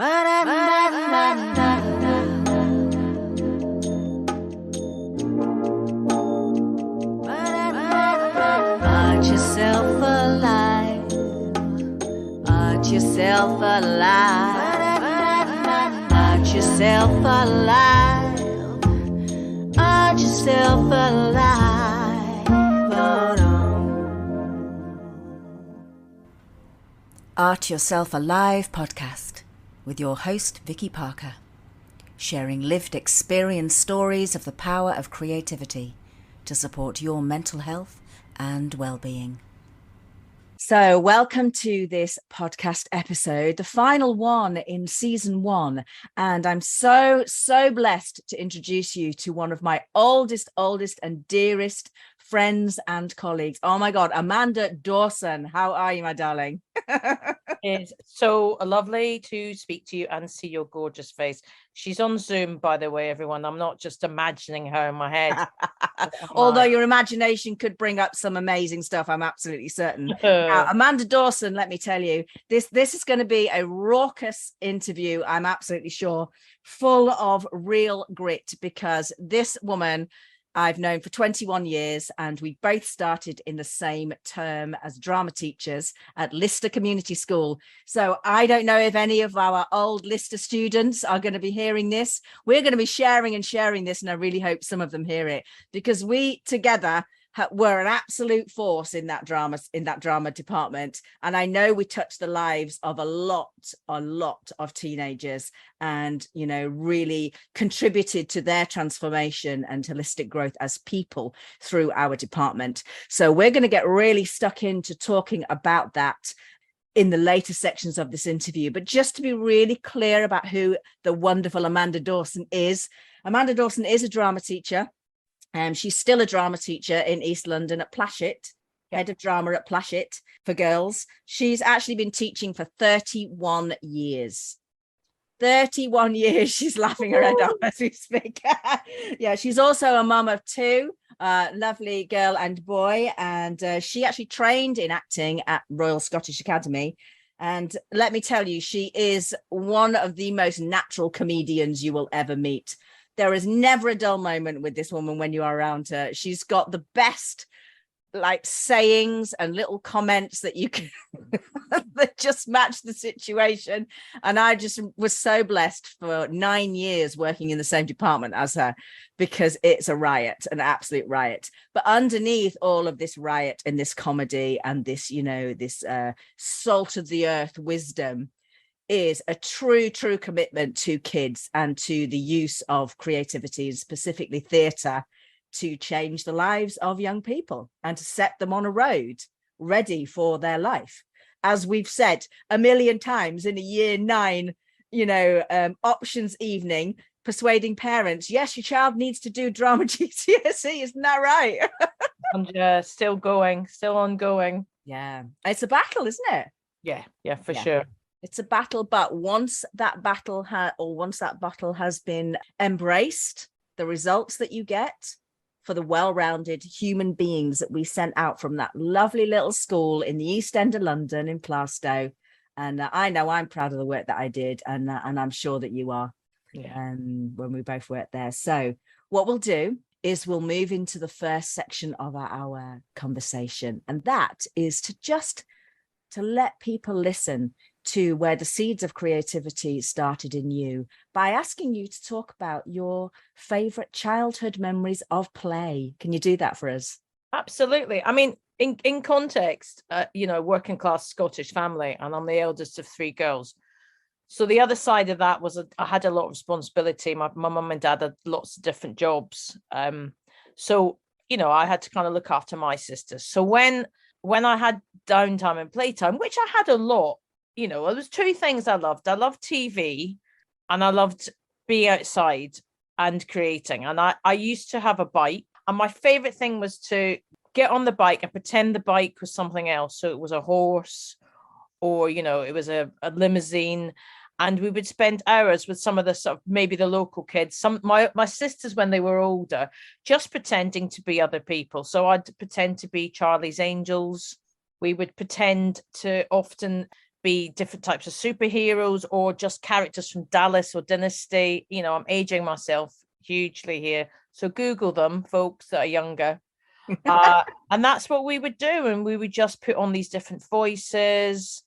Art yourself alive. Art yourself alive. Art yourself alive. Art yourself alive. Art Yourself Alive podcast with your host Vikki Parker, sharing lived experience stories of the power of creativity to support your mental health and well-being. So welcome to this podcast episode, the final one in season 1. And I'm so blessed to introduce you to one of my oldest and dearest friends and colleagues. Oh my God, Amanda Dawson. How are you, my darling? It's so lovely to speak to you and see your gorgeous face. She's on Zoom, by the way, everyone. I'm not just imagining her in my head. Although your imagination could bring up some amazing stuff, I'm absolutely certain. Now, Amanda Dawson, let me tell you, this is going to be a raucous interview, I'm absolutely sure, full of real grit, because this woman I've known for 21 years, and we both started in the same term as drama teachers at Lister Community School. So I don't know if any of our old Lister students are going to be hearing this. We're going to be sharing this, and I really hope some of them hear it, because we together were an absolute force in that drama department. And I know we touched the lives of a lot of teenagers, and really contributed to their transformation and holistic growth as people through our department. So we're going to get really stuck into talking about that in the later sections of this interview. But just to be really clear about who the wonderful Amanda Dawson is a drama teacher. She's still a drama teacher in East London at Plashet, head of drama at Plashet for girls. She's actually been teaching for 31 years. 31 years. She's laughing her head off as we speak. Yeah, she's also a mum of 2, lovely girl and boy. And she actually trained in acting at Royal Scottish Academy. And let me tell you, she is one of the most natural comedians you will ever meet. There is never a dull moment with this woman when you are around her. She's got the best sayings and little comments that you can that just match the situation. And I just was so blessed for 9 years working in the same department as her, because it's a riot, an absolute riot. But underneath all of this riot and this comedy and this, this salt of the earth wisdom is a true commitment to kids and to the use of creativity, specifically theatre, to change the lives of young people and to set them on a road ready for their life. As we've said a million times in a year 9, options evening, persuading parents, yes, your child needs to do drama GCSE, isn't that right? And still ongoing. Yeah, it's a battle, isn't it? Yeah, for sure. It's a battle, but once that battle has been embraced, the results that you get for the well-rounded human beings that we sent out from that lovely little school in the East End of London in Plaistow, and I know I'm proud of the work that I did, and I'm sure that you are. When we both worked there. So what we'll do is we'll move into the first section of our conversation, and that is to let people listen to where the seeds of creativity started in you, by asking you to talk about your favorite childhood memories of play. Can you do that for us? Absolutely. I mean, in context, working class Scottish family, and I'm the eldest of 3 girls. So the other side of that was I had a lot of responsibility. My mum and dad had lots of different jobs. So I had to kind of look after my sisters. So when I had downtime and playtime, which I had a lot, there was 2 things I loved. I loved TV, and I loved being outside and creating. And I used to have a bike, and my favorite thing was to get on the bike and pretend the bike was something else. So it was a horse, or, it was a limousine. And we would spend hours with some of the sort of maybe the local kids, my sisters when they were older, just pretending to be other people. So I'd pretend to be Charlie's Angels. We would pretend to often be different types of superheroes or just characters from Dallas or Dynasty. You know, I'm aging myself hugely here. So Google them, folks that are younger. And that's what we would do. And we would just put on these different voices.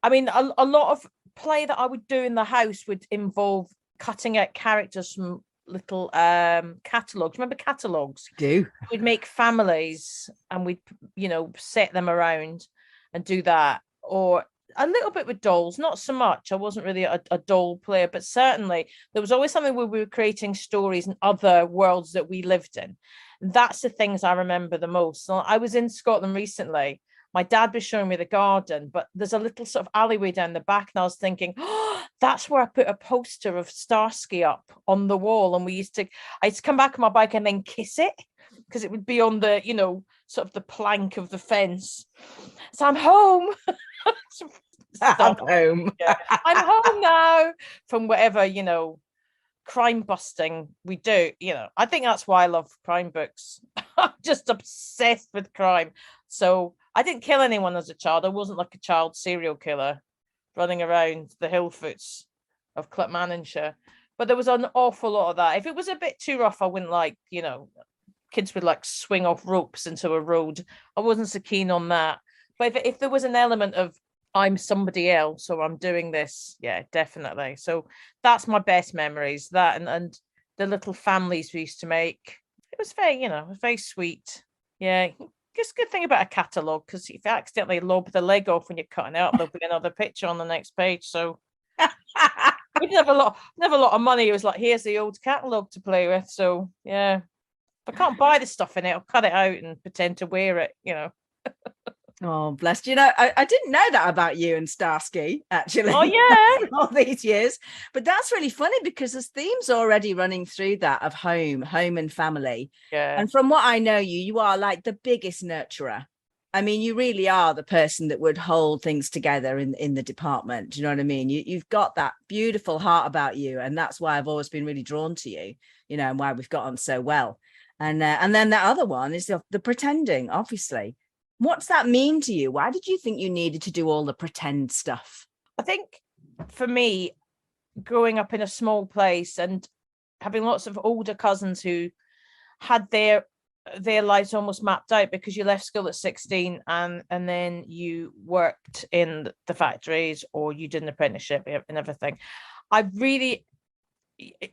I mean, a lot of play that I would do in the house would involve cutting out characters from little catalogs. Remember catalogs? Do we'd make families and we'd, you know, set them around and do that. Or a little bit with dolls, not so much. I wasn't really a doll player, but certainly there was always something where we were creating stories in other worlds that we lived in. That's the things I remember the most. So I was in Scotland recently. My dad was showing me the garden, but there's a little sort of alleyway down the back, and I was thinking, oh, that's where I put a poster of Starsky up on the wall. And I used to come back on my bike and then kiss it because it would be on the, you know, sort of the plank of the fence. So I'm home. I'm home. Yeah. I'm home now from whatever, you know, crime busting we do. You know, I think that's why I love crime books. I'm just obsessed with crime. So I didn't kill anyone as a child. I wasn't like a child serial killer running around the hill foots of Clackmannanshire. But there was an awful lot of that. If it was a bit too rough, I wouldn't like, you know, kids would like swing off ropes into a road. I wasn't so keen on that. But if there was an element of I'm somebody else or I'm doing this, yeah, definitely. So that's my best memories. That and the little families we used to make. It was very, you know, it was very sweet. Yeah. Just good thing about a catalogue, because if you accidentally lob the leg off when you're cutting it up, there'll be another picture on the next page. So we didn't have a lot of money. It was like, here's the old catalogue to play with. So yeah, if I can't buy the stuff in it, I'll cut it out and pretend to wear it, you know. Oh, bless you. Know, I didn't know that about you and Starsky, actually. Oh, yeah. All these years. But that's really funny because there's themes already running through that of home and family. Yeah. And from what I know you are like the biggest nurturer. I mean, you really are the person that would hold things together in the department. Do you know what I mean? You've got that beautiful heart about you. And that's why I've always been really drawn to you, you know, and why we've got on so well. And then that other one is the pretending, obviously. What's that mean to you? Why did you think you needed to do all the pretend stuff? I think for me, growing up in a small place and having lots of older cousins who had their lives almost mapped out, because you left school at 16 and then you worked in the factories or you did an apprenticeship and everything. I really,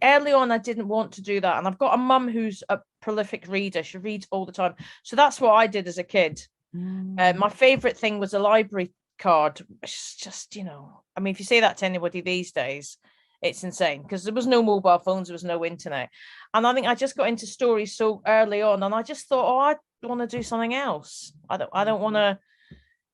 early on, I didn't want to do that. And I've got a mum who's a prolific reader. She reads all the time. So that's what I did as a kid. My favorite thing was a library card. It's just, you know, I mean, if you say that to anybody these days, it's insane, because there was no mobile phones, there was no internet. And I think I just got into stories so early on, and I just thought, oh, I want to do something else. I don't want to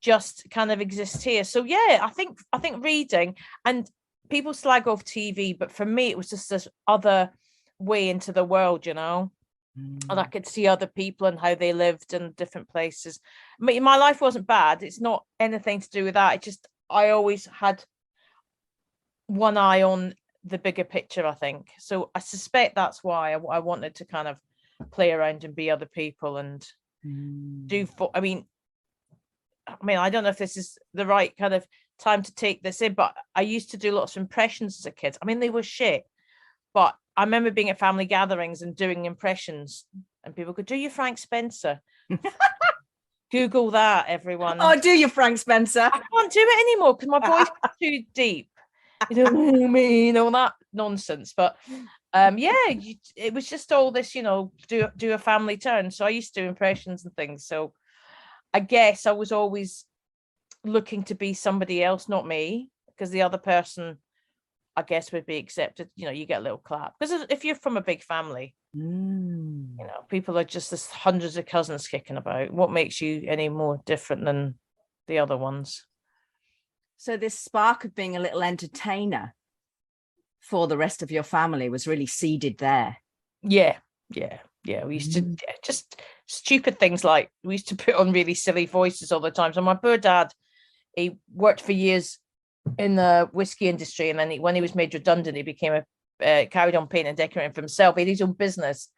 just kind of exist here. So yeah, I think reading, and people slag off TV, but for me it was just this other way into the world, you know. And I could see other people and how they lived in different places. My life wasn't bad. It's not anything to do with that. It just, I always had one eye on the bigger picture, I think. So I suspect that's why I wanted to kind of play around and be other people and I mean, I don't know if this is the right kind of time to take this in, but I used to do lots of impressions as a kid. I mean, they were shit, but I remember being at family gatherings and doing impressions, and people could do you Frank Spencer. Google that, everyone. Oh, do you Frank Spencer? I can't do it anymore because my voice is too deep. You know, me, all that nonsense. But it was just all this, you know, do a family turn. So I used to do impressions and things. So I guess I was always looking to be somebody else, not me, because the other person, I guess, would be accepted. You know, you get a little clap, because if you're from a big family, you know, people are just this hundreds of cousins kicking about. What makes you any more different than the other ones? So this spark of being a little entertainer for the rest of your family was really seeded there. Yeah. We used to just stupid things, like we used to put on really silly voices all the time. So my poor dad, he worked for years in the whiskey industry, and then when he was made redundant, he became carried on painting and decorating for himself. He had his own business,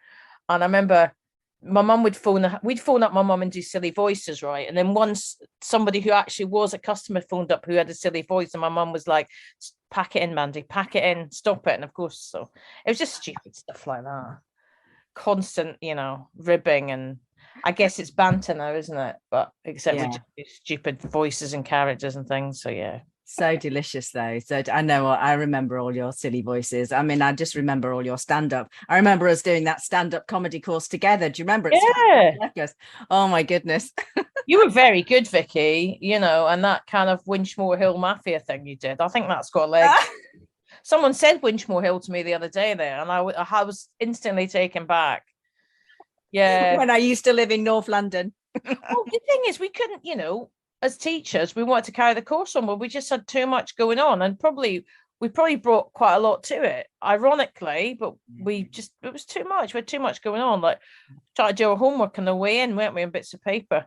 and I remember my mum we'd phone up my mum and do silly voices, right? And then once somebody who actually was a customer phoned up who had a silly voice, and my mum was like, pack it in, Mandy, pack it in, stop it. And of course, so it was just stupid stuff like that, constant, ribbing. And I guess it's banter now, isn't it? But except we just do stupid voices and characters and things. So yeah. So delicious though. So I know, I remember all your silly voices. I mean, I just remember all your stand-up. I remember us doing that stand-up comedy course together. Do you remember it? Yeah. Oh my goodness. You were very good, Vikki, and that kind of Winchmore Hill Mafia thing you did. I think that's got legs. Someone said Winchmore Hill to me the other day there, and I was instantly taken back. Yeah. When I used to live in North London. Well, the thing is, we couldn't, as teachers, we wanted to carry the course on, but we just had too much going on, and we probably brought quite a lot to it, ironically, but it was too much. We had too much going on, like trying to do our homework on the way in, weren't we, in bits of paper.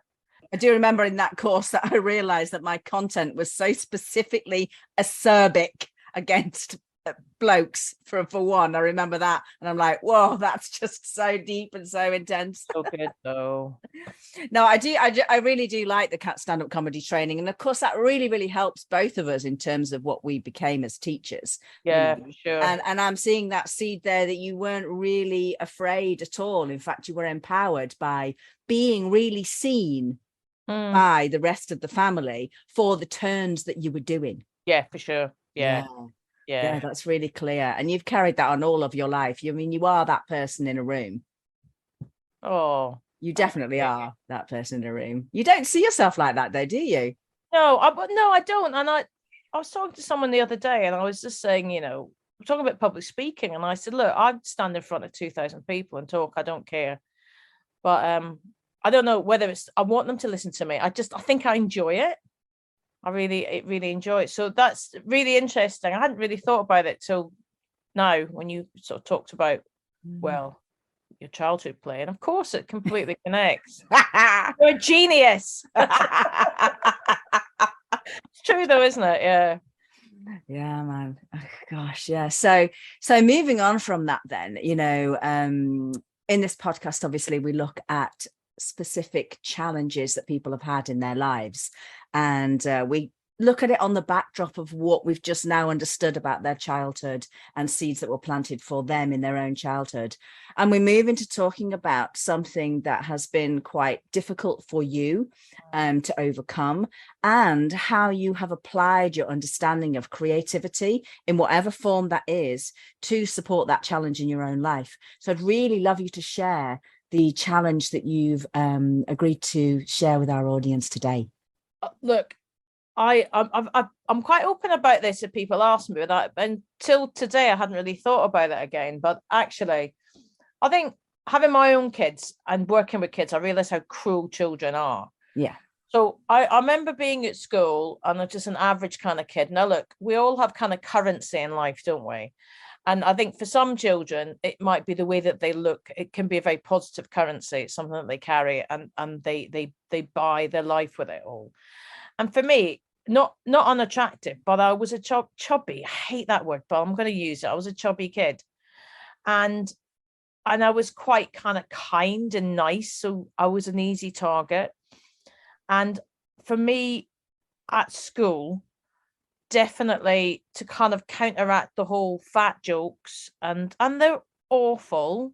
I do remember in that course that I realized that my content was so specifically acerbic against blokes for one. I remember that, and I'm like, whoa, that's just so deep and so intense. So good though. No, I really do like the stand-up comedy training, and of course that really helps both of us in terms of what we became as teachers. Yeah, for sure. And I'm seeing that seed there, that you weren't really afraid at all. In fact, you were empowered by being really seen by the rest of the family for the turns that you were doing. Yeah, for sure. Yeah, that's really clear, and you've carried that on all of your life. You are that person in a room. Oh, you definitely are that person in a room. You don't see yourself like that though, do you? No, I don't. And I was talking to someone the other day, and I was just saying, we're talking about public speaking, and I said, look, I'd stand in front of 2,000 people and talk. I don't care, but I don't know whether I want them to listen to me. I think I enjoy it. I really enjoy it. So that's really interesting. I hadn't really thought about it till now when you sort of talked about, well, your childhood play. And of course it completely connects. You're a genius. It's true though, isn't it? Yeah. Yeah, man. Oh, gosh, yeah. So moving on from that then, in this podcast, obviously we look at specific challenges that people have had in their lives, and we look at it on the backdrop of what we've just now understood about their childhood and seeds that were planted for them in their own childhood. And we move into talking about something that has been quite difficult for you to overcome, and how you have applied your understanding of creativity in whatever form that is to support that challenge in your own life. So I'd really love you to share the challenge that you've agreed to share with our audience today. Look, I'm quite open about this if people ask me, but until today I hadn't really thought about it again. But actually, I think having my own kids and working with kids, I realized how cruel children are. Yeah. So I remember being at school, and I'm just an average kind of kid. Now, look, we all have kind of currency in life, don't we? And I think for some children, it might be the way that they look. It can be a very positive currency. It's something that they carry, and they buy their life with it all. And for me, not unattractive, but I was a chubby. I hate that word, but I'm going to use it. I was a chubby kid, and I was quite kind of kind and nice, so I was an easy target. And for me, at school, definitely to kind of counteract the whole fat jokes, and they're awful,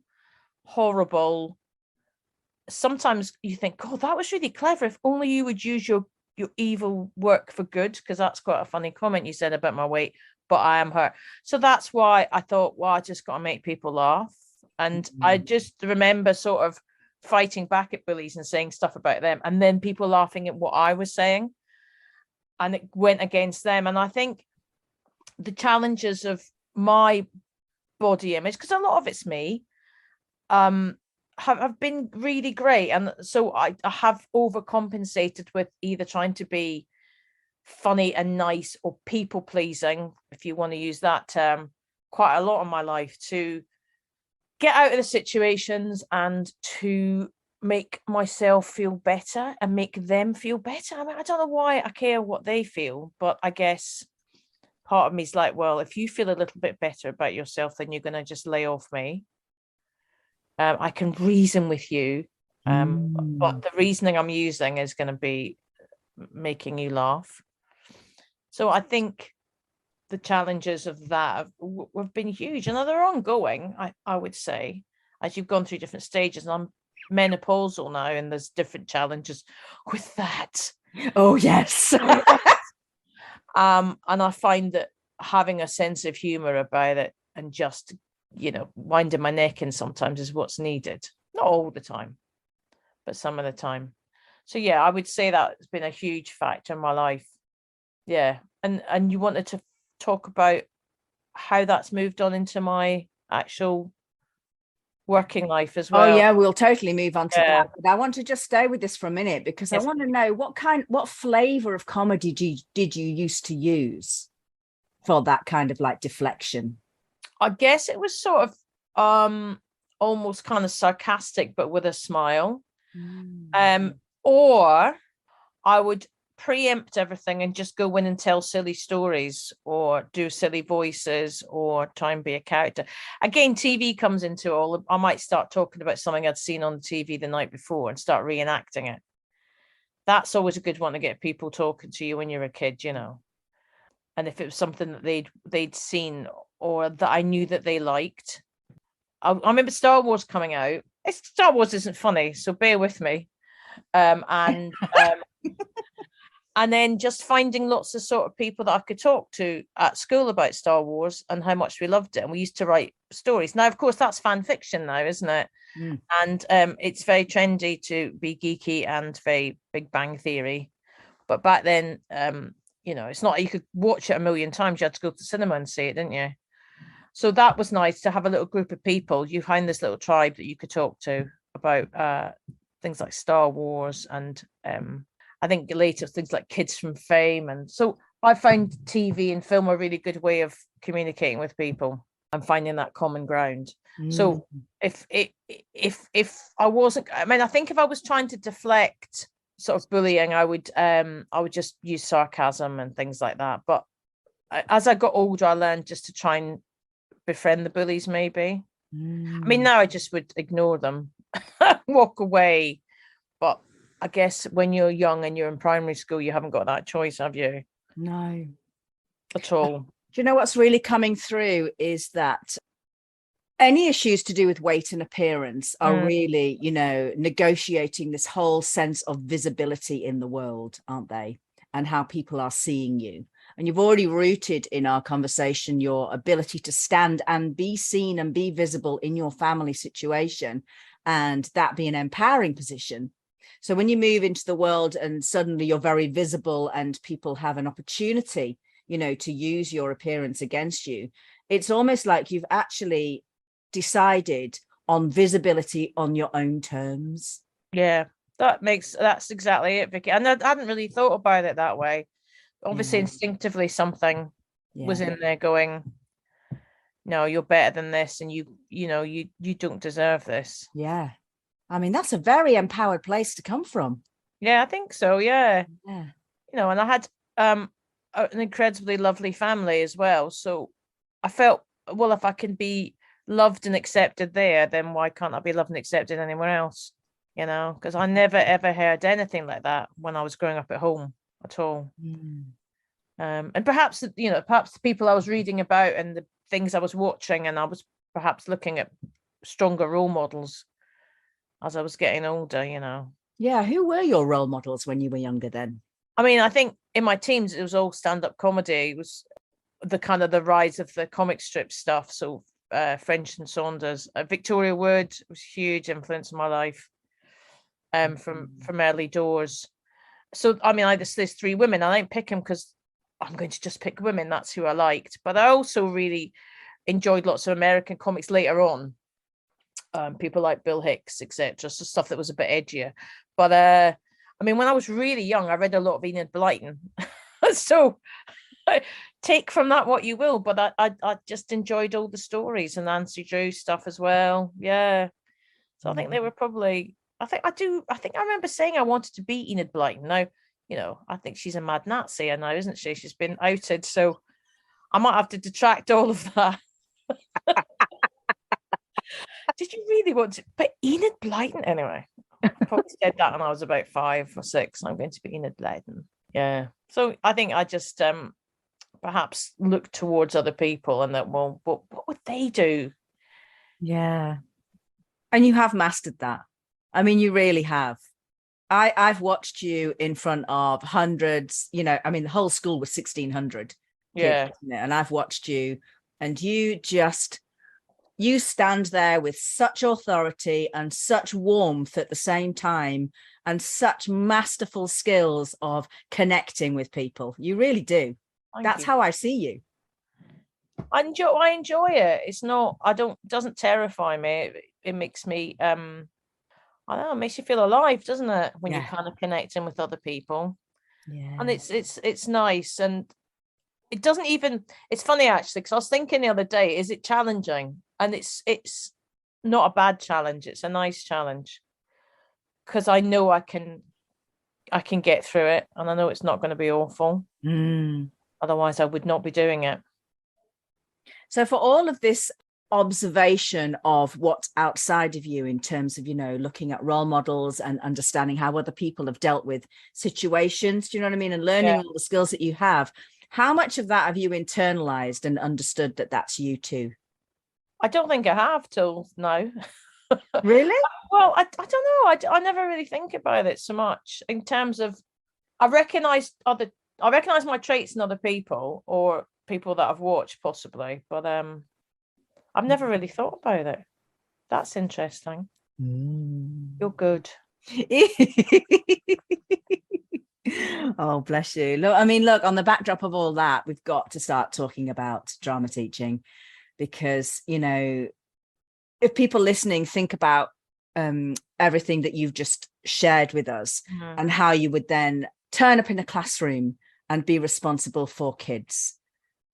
horrible. Sometimes you think, God, that was really clever. If only you would use your evil work for good, because that's quite a funny comment you said about my weight, but I am hurt. So that's why I thought, well, I just got to make people laugh. And I just remember sort of fighting back at bullies and saying stuff about them, and then people laughing at what I was saying, and it went against them. And I think the challenges of my body image, because a lot of it's me, have been really great. And so I have overcompensated with either trying to be funny and nice or people pleasing, if you want to use that term, quite a lot of my life, to get out of the situations and to make myself feel better and make them feel better. I mean, I don't know why I care what they feel, but I guess part of me is like, well, if you feel a little bit better about yourself, then you're going to just lay off me. I can reason with you But the reasoning I'm using is going to be making you laugh. So I think the challenges of that have been huge, and they're ongoing, I would say, as you've gone through different stages. And I'm menopausal now, and there's different challenges with that. Oh, yes. And I find that having a sense of humor about it and just, winding my neck in sometimes is what's needed. Not all the time, but some of the time. So yeah, I would say that has been a huge factor in my life. Yeah. And you wanted to talk about how that's moved on into my actual working life as well. Oh yeah, we'll totally move on to that. But I want to just stay with this for a minute, because I want to know what flavor of comedy did you used to use for that kind of like deflection? I guess it was sort of almost kind of sarcastic, but with a smile. Or I would preempt everything and just go in and tell silly stories or do silly voices or try and be a character. Again, TV comes into all. I might start talking about something I'd seen on TV the night before and start reenacting it. That's always a good one to get people talking to you when you're a kid, And if it was something that they'd seen or that I knew that they liked. I remember Star Wars coming out. Star Wars isn't funny, so bear with me. And then just finding lots of sort of people that I could talk to at school about Star Wars and how much we loved it. And we used to write stories. Now, of course, that's fan fiction now, isn't it? And it's very trendy to be geeky and very Big Bang Theory. But back then, it's not, you could watch it a million times. You had to go to the cinema and see it, didn't you? So that was nice to have a little group of people. You find this little tribe that you could talk to about things like Star Wars and I think later things like Kids from Fame. And so I find TV and film a really good way of communicating with people and finding that common ground. So if I wasn't, I think if I was trying to deflect sort of bullying, I would just use sarcasm and things like that. But as I got older, I learned just to try and befriend the bullies, maybe. Now I just would ignore them, walk away. But I guess when you're young and you're in primary school, you haven't got that choice, have you? No. At all. Do you know what's really coming through is that any issues to do with weight and appearance are really, negotiating this whole sense of visibility in the world, aren't they? And how people are seeing you. And you've already rooted in our conversation your ability to stand and be seen and be visible in your family situation, and that be an empowering position. So when you move into the world and suddenly you're very visible and people have an opportunity, to use your appearance against you, it's almost like you've actually decided on visibility on your own terms. Yeah, that's exactly it, Vikki. And I hadn't really thought about it that way. Obviously, instinctively, something was in there going, no, you're better than this, and you don't deserve this. Yeah. That's a very empowered place to come from. Yeah, I think so. Yeah. And I had an incredibly lovely family as well. So I felt, well, if I can be loved and accepted there, then why can't I be loved and accepted anywhere else? Because I never ever heard anything like that when I was growing up at home at all. And perhaps the people I was reading about and the things I was watching, and I was perhaps looking at stronger role models as I was getting older. Yeah, who were your role models when you were younger then? I think in my teens it was all stand-up comedy. It was the kind of the rise of the comic strip stuff. So French and Saunders, Victoria Wood was a huge influence in my life. From early doors. So there's three women. I don't pick them because I'm going to just pick women. That's who I liked. But I also really enjoyed lots of American comics later on. People like Bill Hicks, etc. So stuff that was a bit edgier. But when I was really young, I read a lot of Enid Blyton. So take from that what you will. But I just enjoyed all the stories and Nancy Drew stuff as well. Yeah. So I think they were probably. I think I remember saying I wanted to be Enid Blyton. Now, I think she's a mad Nazi now, isn't she? She's been outed, so I might have to detract all of that. Did you really want to? But Enid Blyton, anyway. I probably said that when I was about 5 or 6. I'm going to be in Adelaide. Yeah. So I think I just perhaps look towards other people and that, well, what would they do? Yeah. And you have mastered that. I mean, you really have. I've watched you in front of hundreds, you know, I mean, the whole school was 1,600 Yeah. kids, and I've watched you, and you stand there with such authority and such warmth at the same time, and such masterful skills of connecting with people. You really do. That's how I see you. I enjoy it. It's not, doesn't terrify me. It makes me I don't know, it makes you feel alive, doesn't it? When you're kind of connecting with other people. Yeah. And it's nice. And it doesn't even, it's funny actually, because I was thinking the other day, is it challenging? And it's not a bad challenge, it's a nice challenge. Because I know I can get through it, and I know it's not going to be awful. Otherwise I would not be doing it. So for all of this observation of what's outside of you in terms of, you know, looking at role models and understanding how other people have dealt with situations, do you know what I mean, and learning all the skills that you have, how much of that have you internalized and understood that that's you too? I don't think I have till now. Really? Well, I don't know, I never really think about it so much in terms of, I recognize my traits in other people, or people that I've watched possibly, but I've never really thought about it. That's interesting. You're good. Oh, bless you. Look, I mean, look, on the backdrop of all that, we've got to start talking about drama teaching, because, you know, if people listening think about everything that you've just shared with us, and how you would then turn up in a classroom and be responsible for kids.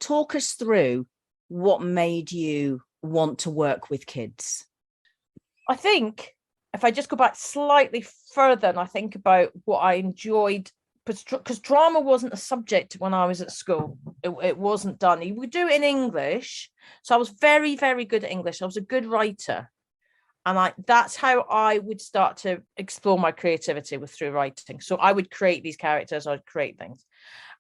Talk us through what made you want to work with kids. I think if I just go back slightly further and I think about what I enjoyed, because drama wasn't a subject when I was at school. It wasn't done. You would do it in English. So I was very, very good at English. I was a good writer. And that's how I would start to explore my creativity, through writing. So I would create these characters, I'd create things.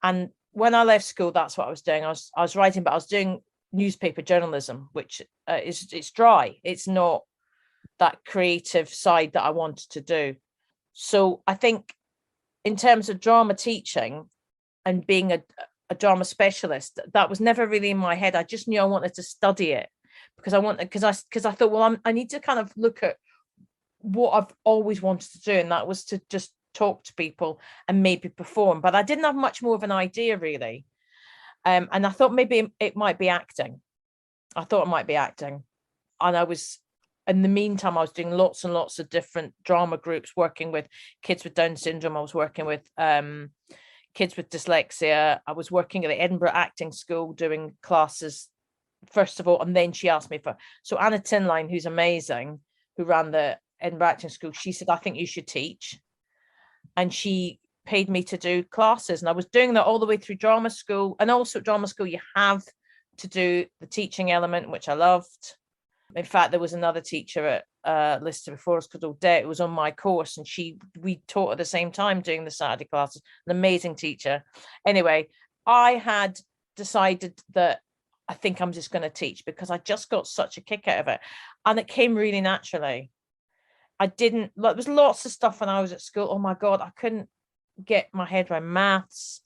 And when I left school, that's what I was doing. I was writing, but I was doing newspaper journalism, which it's dry. It's not that creative side that I wanted to do. So I think in terms of drama teaching and being a drama specialist, that was never really in my head. I just knew I wanted to study it because I thought, well, I need to kind of look at what I've always wanted to do, and that was to just talk to people and maybe perform. But I didn't have much more of an idea really. And I thought maybe it might be acting. And I was, in the meantime, I was doing lots and lots of different drama groups, working with kids with Down syndrome. I was working with kids with dyslexia. I was working at the Edinburgh Acting School doing classes, first of all, and then she asked me so Anna Tinline, who's amazing, who ran the Edinburgh Acting School, she said, I think you should teach. And she paid me to do classes, and I was doing that all the way through drama school. And also at drama school, you have to do the teaching element, which I loved. In fact, there was another teacher at Lister before us called Odette, who was on my course, and we taught at the same time doing the Saturday classes. An amazing teacher. Anyway, I had decided that I think I'm just going to teach, because I just got such a kick out of it, and it came really naturally. There was lots of stuff when I was at school. Oh my God, I couldn't get my head around maths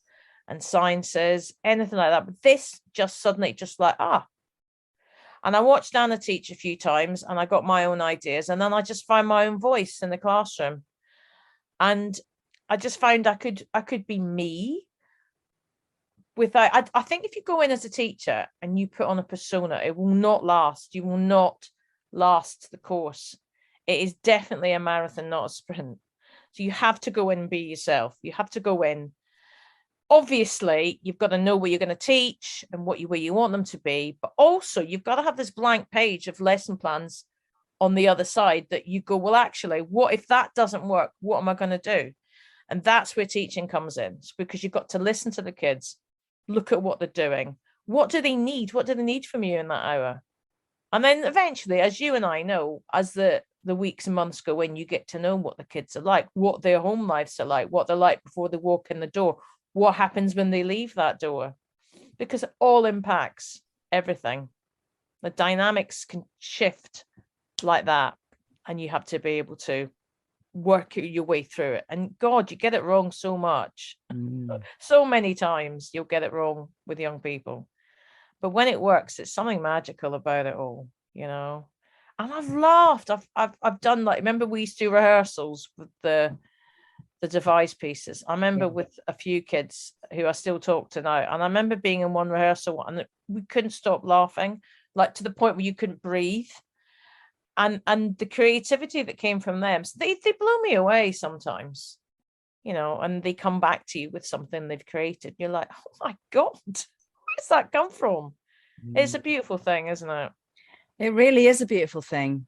and sciences, anything like that. But this just suddenly, just like, And I watched Anna teach a few times, and I got my own ideas, and then I just found my own voice in the classroom. And I just found I could be me without, I think if you go in as a teacher and you put on a persona, it will not last. You will not last the course. It is definitely a marathon, not a sprint. So you have to go in and be yourself. You have to go in. Obviously, you've got to know what you're going to teach and where you want them to be. But also, you've got to have this blank page of lesson plans on the other side that you go, well, actually, what if that doesn't work? What am I going to do? And that's where teaching comes in. It's because you've got to listen to the kids, look at what they're doing. What do they need? What do they need from you in that hour? And then eventually, as you and I know, as the the weeks and months go in, you get to know what the kids are like, what their home lives are like, what they're like before they walk in the door, what happens when they leave that door, because it all impacts everything. The dynamics can shift like that, and you have to be able to work your way through it. And God, you get it wrong so much. So many times you'll get it wrong with young people. But when it works, it's something magical about it all, you know. And I've laughed. I've done, like, remember we used to do rehearsals with the device pieces. I remember with a few kids who I still talk to now, and I remember being in one rehearsal and we couldn't stop laughing, like to the point where you couldn't breathe. And the creativity that came from them, so they blow me away sometimes, you know, and they come back to you with something they've created. You're like, oh my God, where's that come from? It's a beautiful thing, isn't it? It really is a beautiful thing.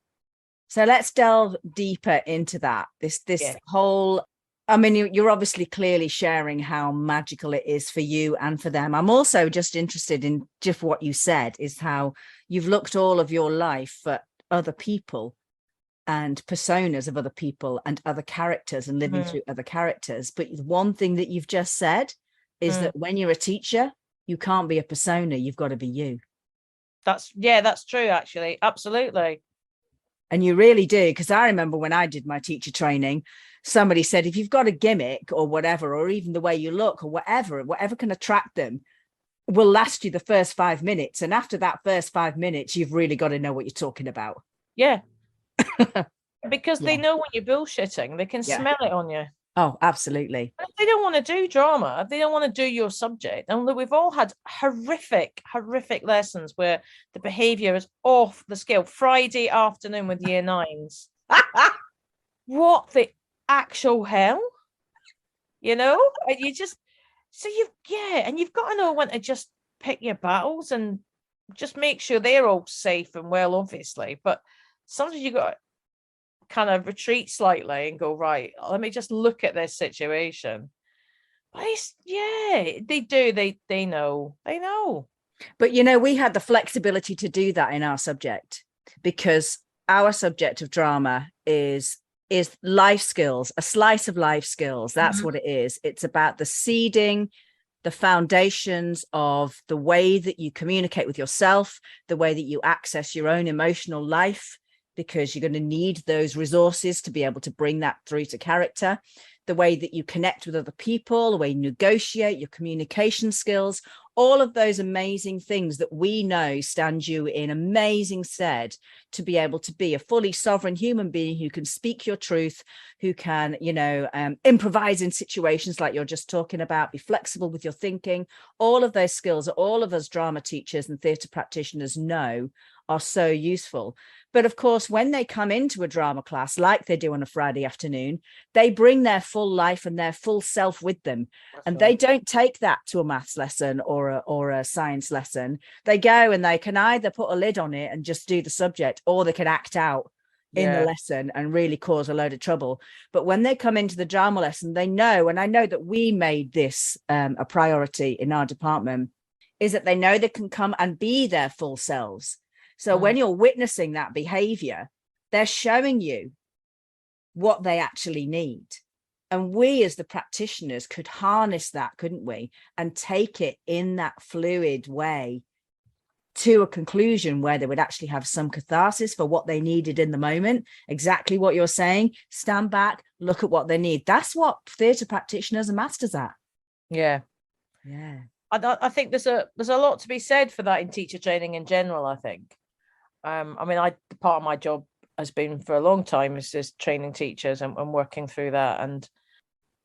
So let's delve deeper into that. This whole, I mean, you're obviously clearly sharing how magical it is for you and for them. I'm also just interested in just what you said, is how you've looked all of your life for other people and personas of other people and other characters and living through other characters. But one thing that you've just said is that when you're a teacher, you can't be a persona. You've got to be you. That's true, actually. Absolutely. And you really do. Because I remember when I did my teacher training, somebody said, if you've got a gimmick or whatever, or even the way you look or whatever can attract them, will last you the first 5 minutes. And after that first 5 minutes, you've really got to know what you're talking about. Yeah. Because they know when you're bullshitting, they can smell it on you. Oh, absolutely. If they don't want to do drama, they don't want to do your subject. And we've all had horrific lessons where the behavior is off the scale. Friday afternoon with year 9s. What the actual hell? You know? And you just, so and you've got to know when to just pick your battles and just make sure they're all safe and well, obviously. But sometimes you got to kind of retreat slightly and go, right, let me just look at this situation. But they do. They know. But, you know, we had the flexibility to do that in our subject, because our subject of drama is life skills, a slice of life skills. That's what it is. It's about the seeding, the foundations of the way that you communicate with yourself, the way that you access your own emotional life, because you're going to need those resources to be able to bring that through to character, the way that you connect with other people, the way you negotiate, your communication skills, all of those amazing things that we know stand you in amazing stead to be able to be a fully sovereign human being who can speak your truth, who can, you know, improvise in situations like you're just talking about, be flexible with your thinking. All of those skills that all of us drama teachers and theatre practitioners know are so useful. But of course, when they come into a drama class like they do on a Friday afternoon, they bring their full life and their full self with them. And they don't take that to a maths lesson or a science lesson. They go and they can either put a lid on it and just do the subject, or they can act out in the lesson and really cause a load of trouble. But when they come into the drama lesson, they know, and I know that we made this a priority in our department, is that they know they can come and be their full selves. So when you're witnessing that behavior, they're showing you what they actually need. And we as the practitioners could harness that, couldn't we? And take it in that fluid way to a conclusion where they would actually have some catharsis for what they needed in the moment. Exactly what you're saying. Stand back, look at what they need. That's what theatre practitioners are masters at. Yeah. I think there's a lot to be said for that in teacher training in general, I think. I mean, part of my job has been for a long time is just training teachers and working through that. And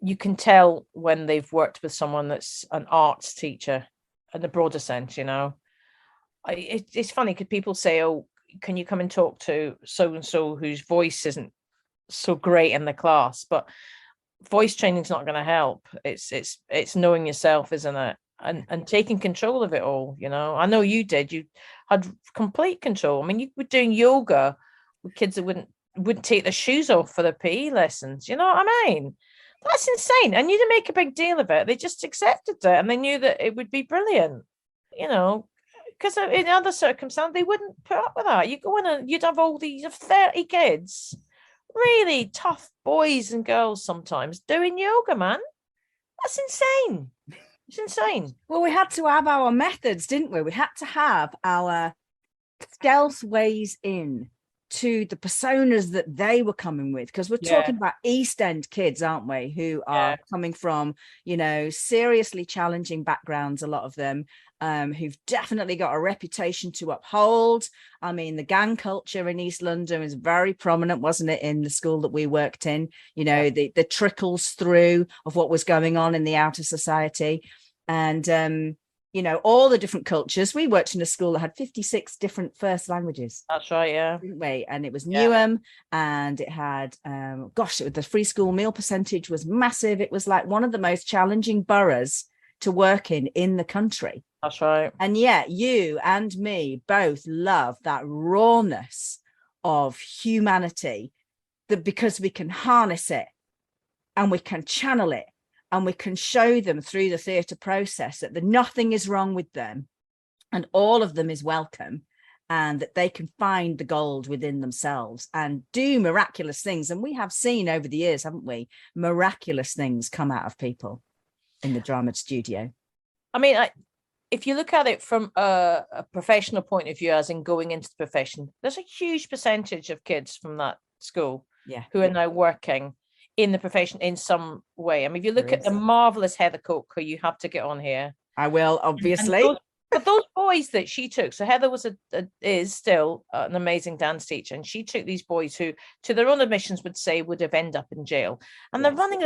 you can tell when they've worked with someone that's an arts teacher in the broader sense, you know. It's funny because people say, oh, can you come and talk to so-and-so whose voice isn't so great in the class? But voice training's not going to help. It's knowing yourself, isn't it? And taking control of it all, you know. I know you did. You had complete control. I mean, you were doing yoga with kids that wouldn't take their shoes off for their PE lessons. You know what I mean? That's insane. And you didn't make a big deal of it. They just accepted it and they knew that it would be brilliant. You know, because in other circumstances they wouldn't put up with that. You go in and you'd have 30 kids, really tough boys and girls sometimes doing yoga, man. That's insane. It's insane. Well, we had to have our methods, didn't we? We had to have our stealth ways in to the personas that they were coming with, because we're talking about East End kids, aren't we, who are coming from, you know, seriously challenging backgrounds, a lot of them, who've definitely got a reputation to uphold. I mean, the gang culture in East London is very prominent, wasn't it, in the school that we worked in? You know, the trickles through of what was going on in the outer society. And you know, all the different cultures. We worked in a school that had 56 different first languages. That's right, yeah. Didn't we? And it was Newham, and it had, the free school meal percentage was massive. It was like one of the most challenging boroughs to work in the country. That's right. And yet you and me both love that rawness of humanity, that because we can harness it and we can channel it, and we can show them through the theatre process that nothing is wrong with them and all of them is welcome, and that they can find the gold within themselves and do miraculous things. And we have seen over the years, haven't we, miraculous things come out of people in the drama studio. I mean, if you look at it from a professional point of view, as in going into the profession, there's a huge percentage of kids from that school who are now working in the profession in some way. I mean, if you look at the marvelous Heather Coke, who you have to get on here. I will, obviously. But those boys that she took, so Heather is still an amazing dance teacher, and she took these boys who, to their own admissions, would say would have ended up in jail, and they're running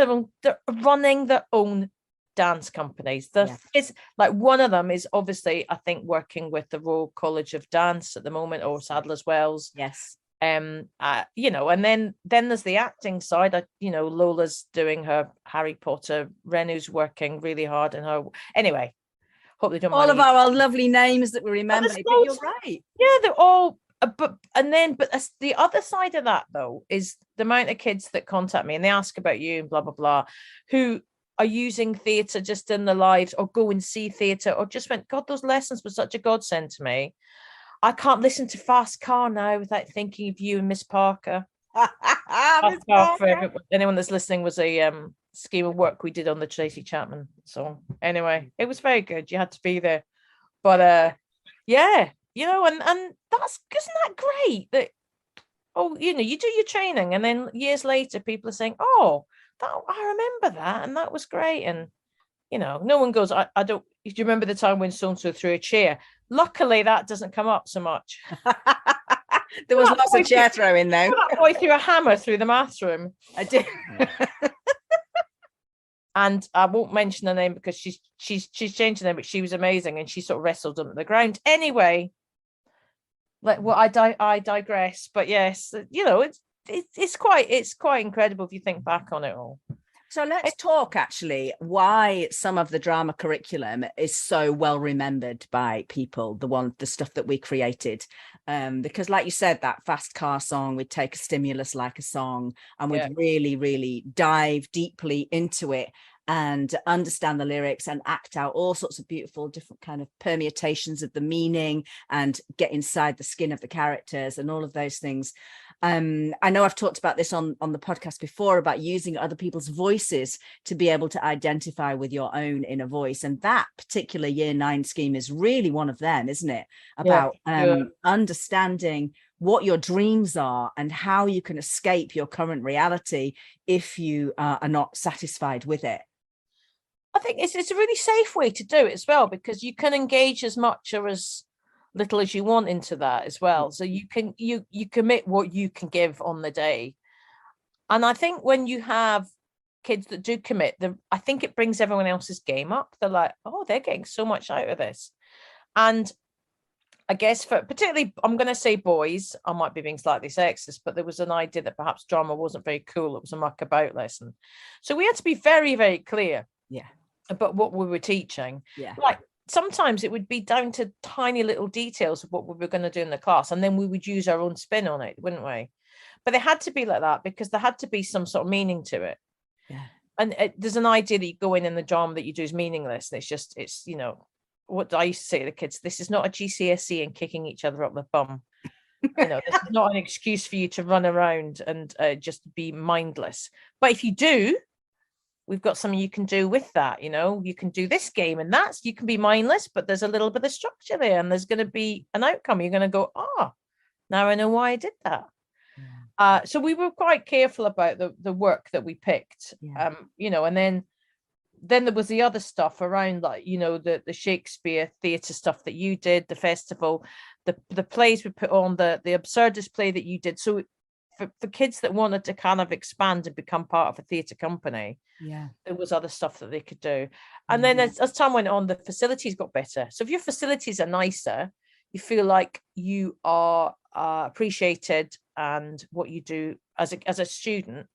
their own dance companies. It's like one of them is obviously, I think, working with the Royal College of Dance at the moment, or Sadler's Wells. Yes. You know, and then there's the acting side. You know, Lola's doing her Harry Potter, Renu's working really hard, and her anyway. Hope they don't all mind of our lovelly names that we remember. But you're right. Yeah, they're all. But the other side of that though is the amount of kids that contact me and they ask about you and blah blah blah, who are using theatre just in their lives, or go and see theatre, or just went, God, those lessons were such a godsend to me. I can't listen to Fast Car now without thinking of you and Miss Parker. Miss Parker. For anyone that's listening, was a scheme of work we did on the Tracy Chapman song. Anyway, it was very good. You had to be there. But yeah, you know, and that's, isn't that great? That, oh, you know, you do your training, and then years later, people are saying, oh, I remember that, and that was great. And you know, no one goes, I don't. Do you remember the time when so-and-so threw a chair? Luckily, that doesn't come up so much. There was lots of chair throwing, though. That boy threw a hammer through the bathroom. I did. And I won't mention her name because she's changed her name, but she was amazing, and she sort of wrestled him at the ground. Anyway, I digress. But yes, you know, it's quite incredible if you think back on it all. So let's talk actually why some of the drama curriculum is so well remembered by people, the stuff that we created. Because like you said, that Fast Car song, we'd take a stimulus like a song, and we'd really, really dive deeply into it and understand the lyrics and act out all sorts of beautiful different kind of permutations of the meaning and get inside the skin of the characters and all of those things. I know I've talked about this on the podcast before, about using other people's voices to be able to identify with your own inner voice. And that particular Year 9 scheme is really one of them, isn't it? About understanding what your dreams are and how you can escape your current reality if you are not satisfied with it. I think it's a really safe way to do it as well, because you can engage as much or as little as you want into that as well. So you commit what you can give on the day. And I think when you have kids that do commit, I think it brings everyone else's game up. They're like, oh, they're getting so much out of this. And I guess for particularly, I'm going to say boys, I might be being slightly sexist, but there was an idea that perhaps drama wasn't very cool. It was a muck about lesson. So we had to be very, very clear about what we were teaching. Like, sometimes it would be down to tiny little details of what we were going to do in the class, and then we would use our own spin on it, wouldn't we? But they had to be like that because there had to be some sort of meaning to it. And there's an idea that you go in the drama that you do is meaningless. And it's you know, what I used to say to the kids, this is not a GCSE and kicking each other up the bum. This is not an excuse for you to run around and just be mindless. But if you do, we've got something you can do with that. You can do this game, and you can be mindless, but there's a little bit of structure there, and there's going to be an outcome. You're going to go, now I know why I did that. So we were quite careful about the work that we picked. And then there was the other stuff around, like, the Shakespeare theatre stuff that you did, the festival, the plays we put on, the absurdist play that you did. So for kids that wanted to kind of expand and become part of a theatre company, there was other stuff that they could do. And then as time went on, the facilities got better. So if your facilities are nicer, you feel like you are appreciated, and what you do as a student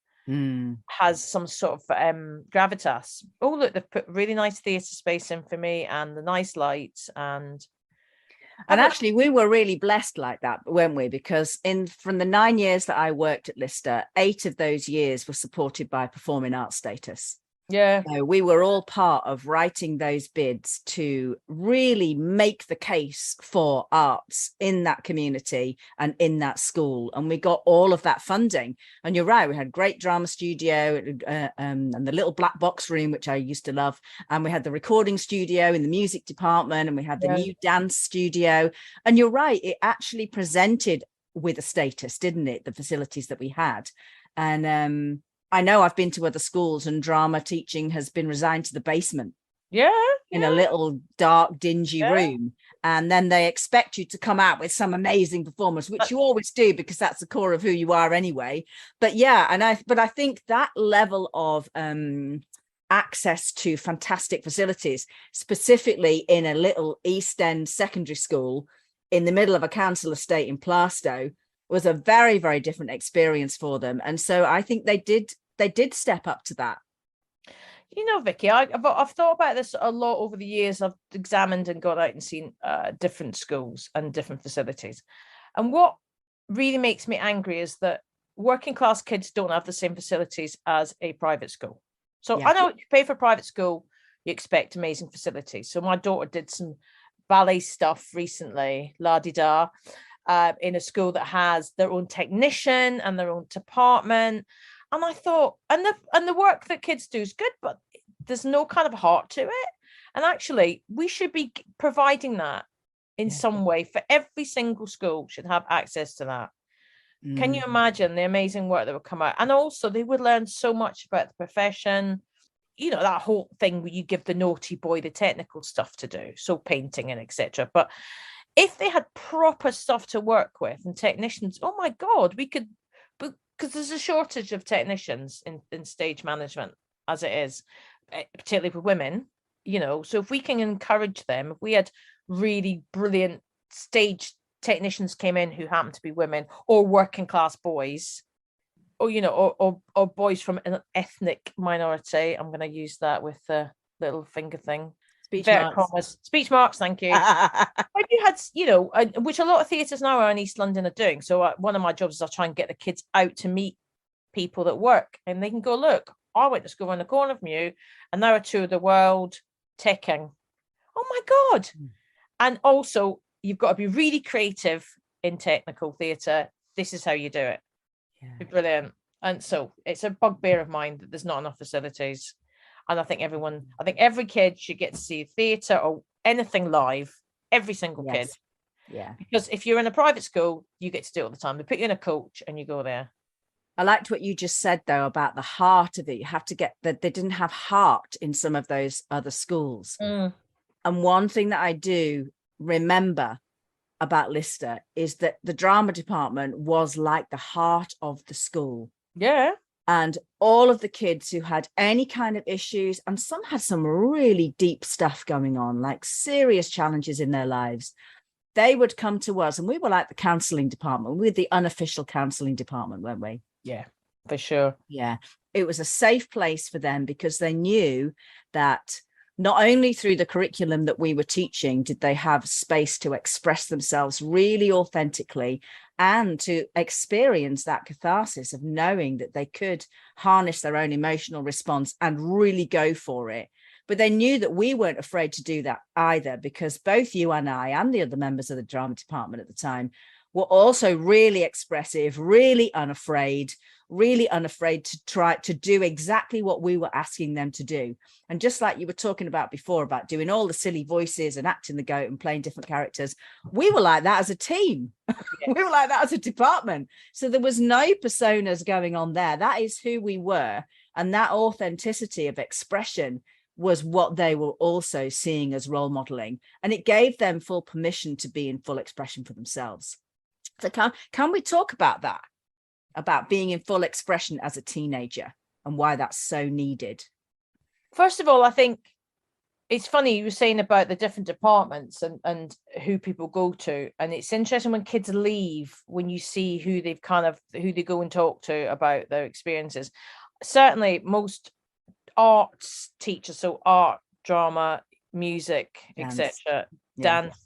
has some sort of gravitas. Oh, look, they've put really nice theatre space in for me, and the nice lights, and actually we were really blessed like that, weren't we? Because from the 9 years that I worked at Lister, 8 of those years were supported by performing arts status. So we were all part of writing those bids to really make the case for arts in that community and in that school. And we got all of that funding. And you're right, we had great drama studio and the little black box room, which I used to love. And we had the recording studio in the music department, and we had the new dance studio. And you're right, it actually presented with a status, didn't it? The facilities that we had. And I know I've been to other schools, and drama teaching has been resigned to the basement. In a little dark, dingy room. And then they expect you to come out with some amazing performance, which you always do, because that's the core of who you are anyway. But I think that level of access to fantastic facilities, specifically in a little East End secondary school in the middle of a council estate in Plaistow, was a very, very different experience for them. And so I think they did step up to that. Vikki, I've thought about this a lot over the years. I've examined and got out and seen different schools and different facilities. And what really makes me angry is that working class kids don't have the same facilities as a private school. So I know if you pay for a private school, you expect amazing facilities. So my daughter did some ballet stuff recently, la-di-da, in a school that has their own technician and their own department. And I thought, and the work that kids do is good, but there's no kind of heart to it. And actually, we should be providing that in some way. For every single school should have access to that. Can you imagine the amazing work that would come out? And also, they would learn so much about the profession. That whole thing where you give the naughty boy the technical stuff to do, so painting and etc. But if they had proper stuff to work with and technicians, oh my God, we could, because there's a shortage of technicians in stage management as it is, particularly for women, so if we can encourage them, if we had really brilliant stage technicians came in who happen to be women or working class boys, or boys from an ethnic minority, I'm going to use that with the little finger thing. Speech marks, thank you. If you had, which a lot of theatres now in East London are doing. So one of my jobs is I try and get the kids out to meet people that work, and they can go, look, I went to school around the corner from you, and now I tour the world teching. Oh my God. And also, you've got to be really creative in technical theatre. This is how you do it. Brilliant. And so it's a bugbear of mine that there's not enough facilities. And I think every kid should get to see theatre or anything live, every single kid. Because if you're in a private school, you get to do it all the time. They put you in a coach and you go there. I liked what you just said, though, about the heart of it. You have to get that. They didn't have heart in some of those other schools. And one thing that I do remember about Lister is that the drama department was like the heart of the school. And all of the kids who had any kind of issues, and some had some really deep stuff going on, like serious challenges in their lives, they would come to us, and we were like the counselling department. We were the unofficial counselling department, weren't we? Yeah, for sure. Yeah, it was a safe place for them, because they knew that not only through the curriculum that we were teaching did they have space to express themselves really authentically and to experience that catharsis of knowing that they could harness their own emotional response and really go for it. But they knew that we weren't afraid to do that either, because both you and I and the other members of the drama department at the time were also really expressive, really unafraid to try to do exactly what we were asking them to do. And just like you were talking about before, about doing all the silly voices and acting the goat and playing different characters, we were like that as a team. We were like that as a department. So there was no personas going on there. That is who we were. And that authenticity of expression was what they were also seeing as role modeling. And it gave them full permission to be in full expression for themselves. So can we talk about that, about being in full expression as a teenager and why that's so needed? First of all, I think it's funny you were saying about the different departments and who people go to. And it's interesting when kids leave, when you see who they go and talk to about their experiences. Certainly most arts teachers, so art, drama, music, etc., dance,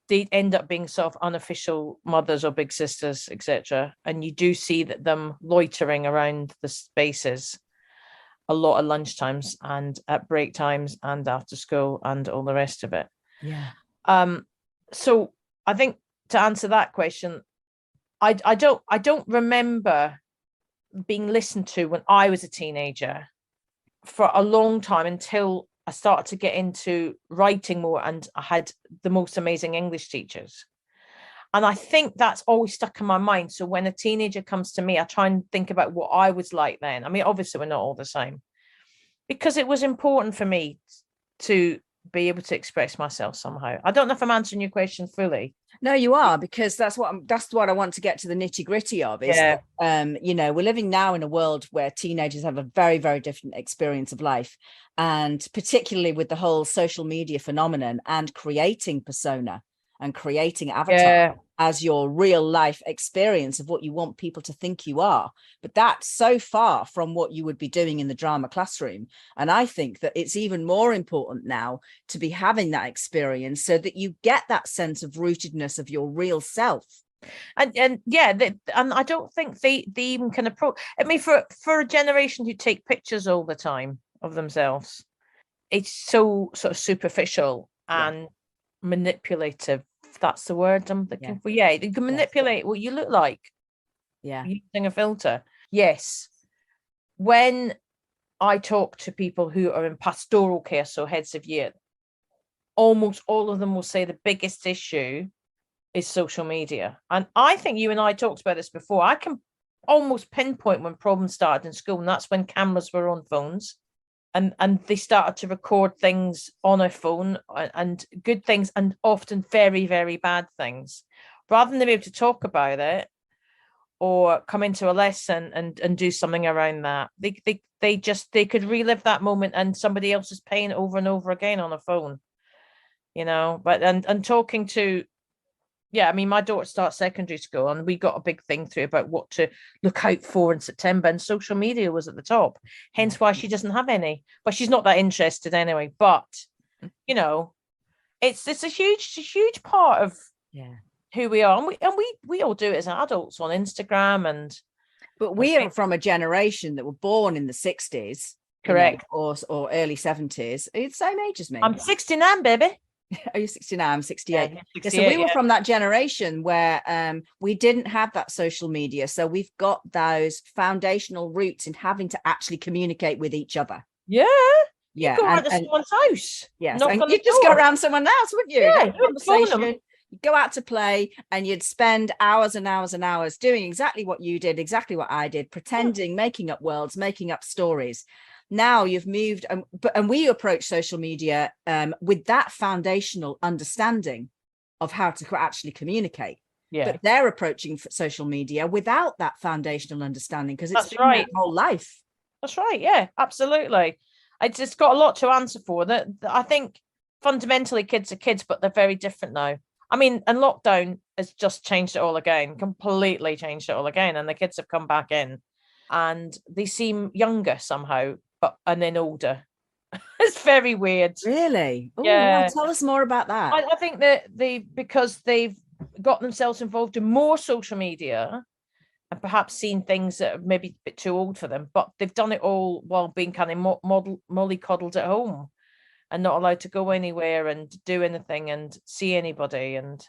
they end up being sort of unofficial mothers or big sisters, etc. And you do see them loitering around the spaces a lot at lunchtimes and at break times and after school and all the rest of it. So I think to answer that question, I don't remember being listened to when I was a teenager for a long time, until I started to get into writing more and I had the most amazing English teachers. And I think that's always stuck in my mind. So when a teenager comes to me, I try and think about what I was like then. I mean, obviously we're not all the same, because it was important for me to be able to express myself somehow. I don't know if I'm answering your question fully. No, you are, because that's what I want to get to the nitty gritty of. Is that, we're living now in a world where teenagers have a very, very different experience of life, and particularly with the whole social media phenomenon and creating persona and creating avatar as your real life experience of what you want people to think you are. But that's so far from what you would be doing in the drama classroom. And I think that it's even more important now to be having that experience so that you get that sense of rootedness of your real self. And I don't think they even can approach. I mean, for a generation who take pictures all the time of themselves, it's so sort of superficial and manipulative. That's the word I'm looking for. Yeah, you can manipulate what you look like. Yeah, using a filter. Yes. When I talk to people who are in pastoral care, so heads of year, almost all of them will say the biggest issue is social media. And I think you and I talked about this before. I can almost pinpoint when problems started in school, and that's when cameras were on phones. And they started to record things on a phone, and good things and often very, very bad things. Rather than be able to talk about it or come into a lesson and do something around that, they could relive that moment and somebody else's pain over and over again on a phone, But and talking to, I mean, my daughter starts secondary school and we got a big thing through about what to look out for in September, and social media was at the top, hence why she doesn't have any. But she's not that interested anyway. But, it's a huge part of who we are. And we all do it as adults on Instagram. But we are from a generation that were born in the 60s. Correct. Or early 70s. Are you the same age as me? I'm 69, baby. Are you 69? I'm 68. So we were from that generation where we didn't have that social media. So we've got those foundational roots in having to actually communicate with each other. Yeah. You go around to someone's house. Yes. And you'd just go around someone else, wouldn't you? Yeah. Conversation. You'd go out to play and you'd spend hours and hours and hours doing exactly what you did, exactly what I did, pretending, making up worlds, making up stories. Now you've moved, and we approach social media with that foundational understanding of how to actually communicate. Yeah. But they're approaching social media without that foundational understanding, because it's been their whole life. That's right. Yeah, absolutely. It's just got a lot to answer for. That I think fundamentally kids are kids, but they're very different now. I mean, and lockdown has just changed it all again, completely changed it all again. And the kids have come back in and they seem younger somehow, and then older. It's very weird. Really? Ooh, yeah. Tell us more about that. I think that because they've got themselves involved in more social media and perhaps seen things that are maybe a bit too old for them, but they've done it all while being kind of mollycoddled at home and not allowed to go anywhere and do anything and see anybody. And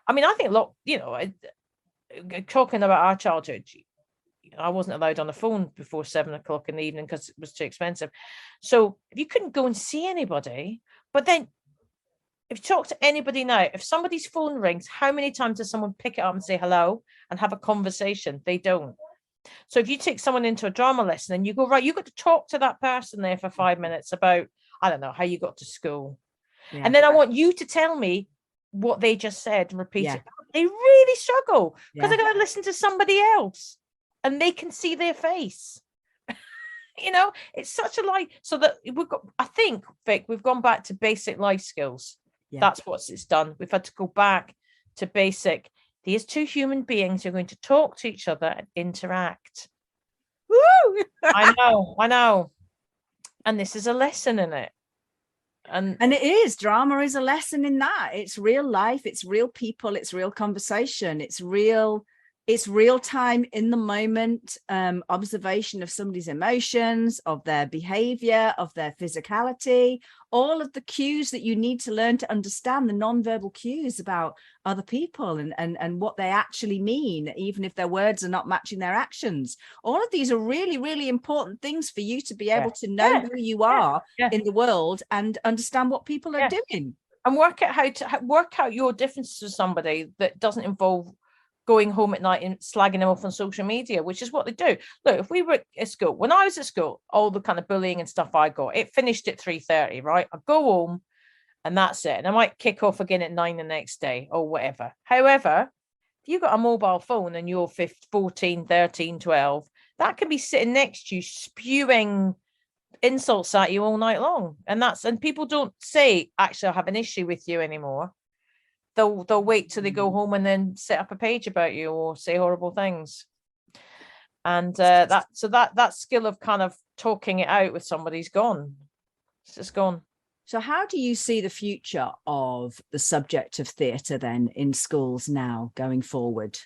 I mean, I think, look, talking about our childhood, I wasn't allowed on the phone before 7 o'clock in the evening because it was too expensive. So if you couldn't go and see anybody, but then if you talk to anybody now, if somebody's phone rings, how many times does someone pick it up and say hello and have a conversation? They don't. So if you take someone into a drama lesson and you go, right, you got to talk to that person there for 5 minutes about, I don't know, how you got to school. Yeah. And then I want you to tell me what they just said and repeat it. They really struggle because they're going to listen to somebody else and they can see their face. It's such a so that I think, Vic, we've gone back to basic life skills. Yeah. That's what it's done. We've had to go back to basic. These two human beings are going to talk to each other and interact. Woo! I know. And this is a lesson in it. And it is. Drama is a lesson in that. It's real life. It's real people. It's real conversation. It's real time in the moment, observation of somebody's emotions, of their behavior, of their physicality, all of the cues that you need to learn to understand, the nonverbal cues about other people and what they actually mean, even if their words are not matching their actions. All of these are really, really important things for you to be able to know who you are in the world and understand what people are doing. And work out how to work out your differences with somebody that doesn't involve going home at night and slagging them off on social media, which is what they do. Look, if we were at school, when I was at school, all the kind of bullying and stuff I got, it finished at 3:30, right? I'd go home and that's it. And I might kick off again at 9 the next day or whatever. However, if you've got a mobile phone and you're 14, 13, 12, that can be sitting next to you spewing insults at you all night long. And people don't say, actually, I have an issue with you anymore. They'll wait till they go home and then set up a page about you or say horrible things. And that skill of kind of talking it out with somebody's gone. It's just gone. So how do you see the future of the subject of theatre then in schools now going forward?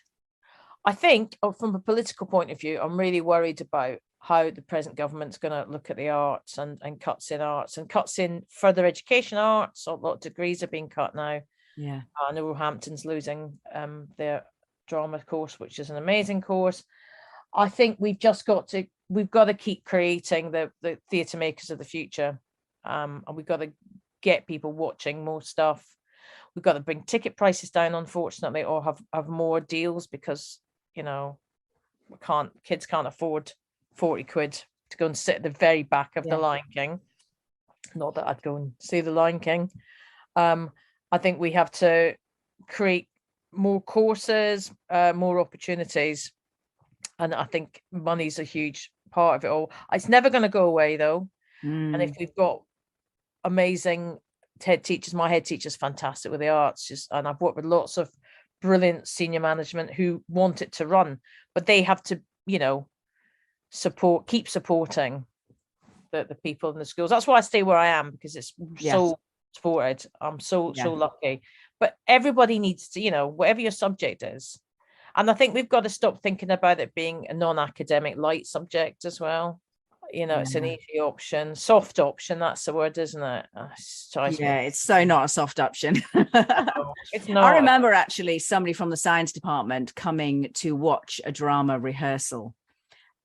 I think from a political point of view, I'm really worried about how the present government's going to look at the arts and cuts in arts and cuts in further education arts. A lot of degrees are being cut now. Yeah, I know Roehampton's losing their drama course, which is an amazing course. I think we've got to keep creating the theatre makers of the future, and we've got to get people watching more stuff. We've got to bring ticket prices down, unfortunately, or have more deals because kids can't afford 40 quid to go and sit at the very back of the Lion King. Not that I'd go and see the Lion King. I think we have to create more courses, more opportunities. And I think money's a huge part of it all. It's never going to go away, though. And if we've got amazing head teachers, my head teacher's fantastic with the arts. And I've worked with lots of brilliant senior management who want it to run. But they have to, keep supporting the people in the schools. That's why I stay where I am, because it's so supported. I'm so lucky. But everybody needs to, whatever your subject is. And I think we've got to stop thinking about it being a non-academic light subject as well. It's an easy option, soft option. That's the word, isn't it? It's so not a soft option. No, it's not. I remember actually somebody from the science department coming to watch a drama rehearsal,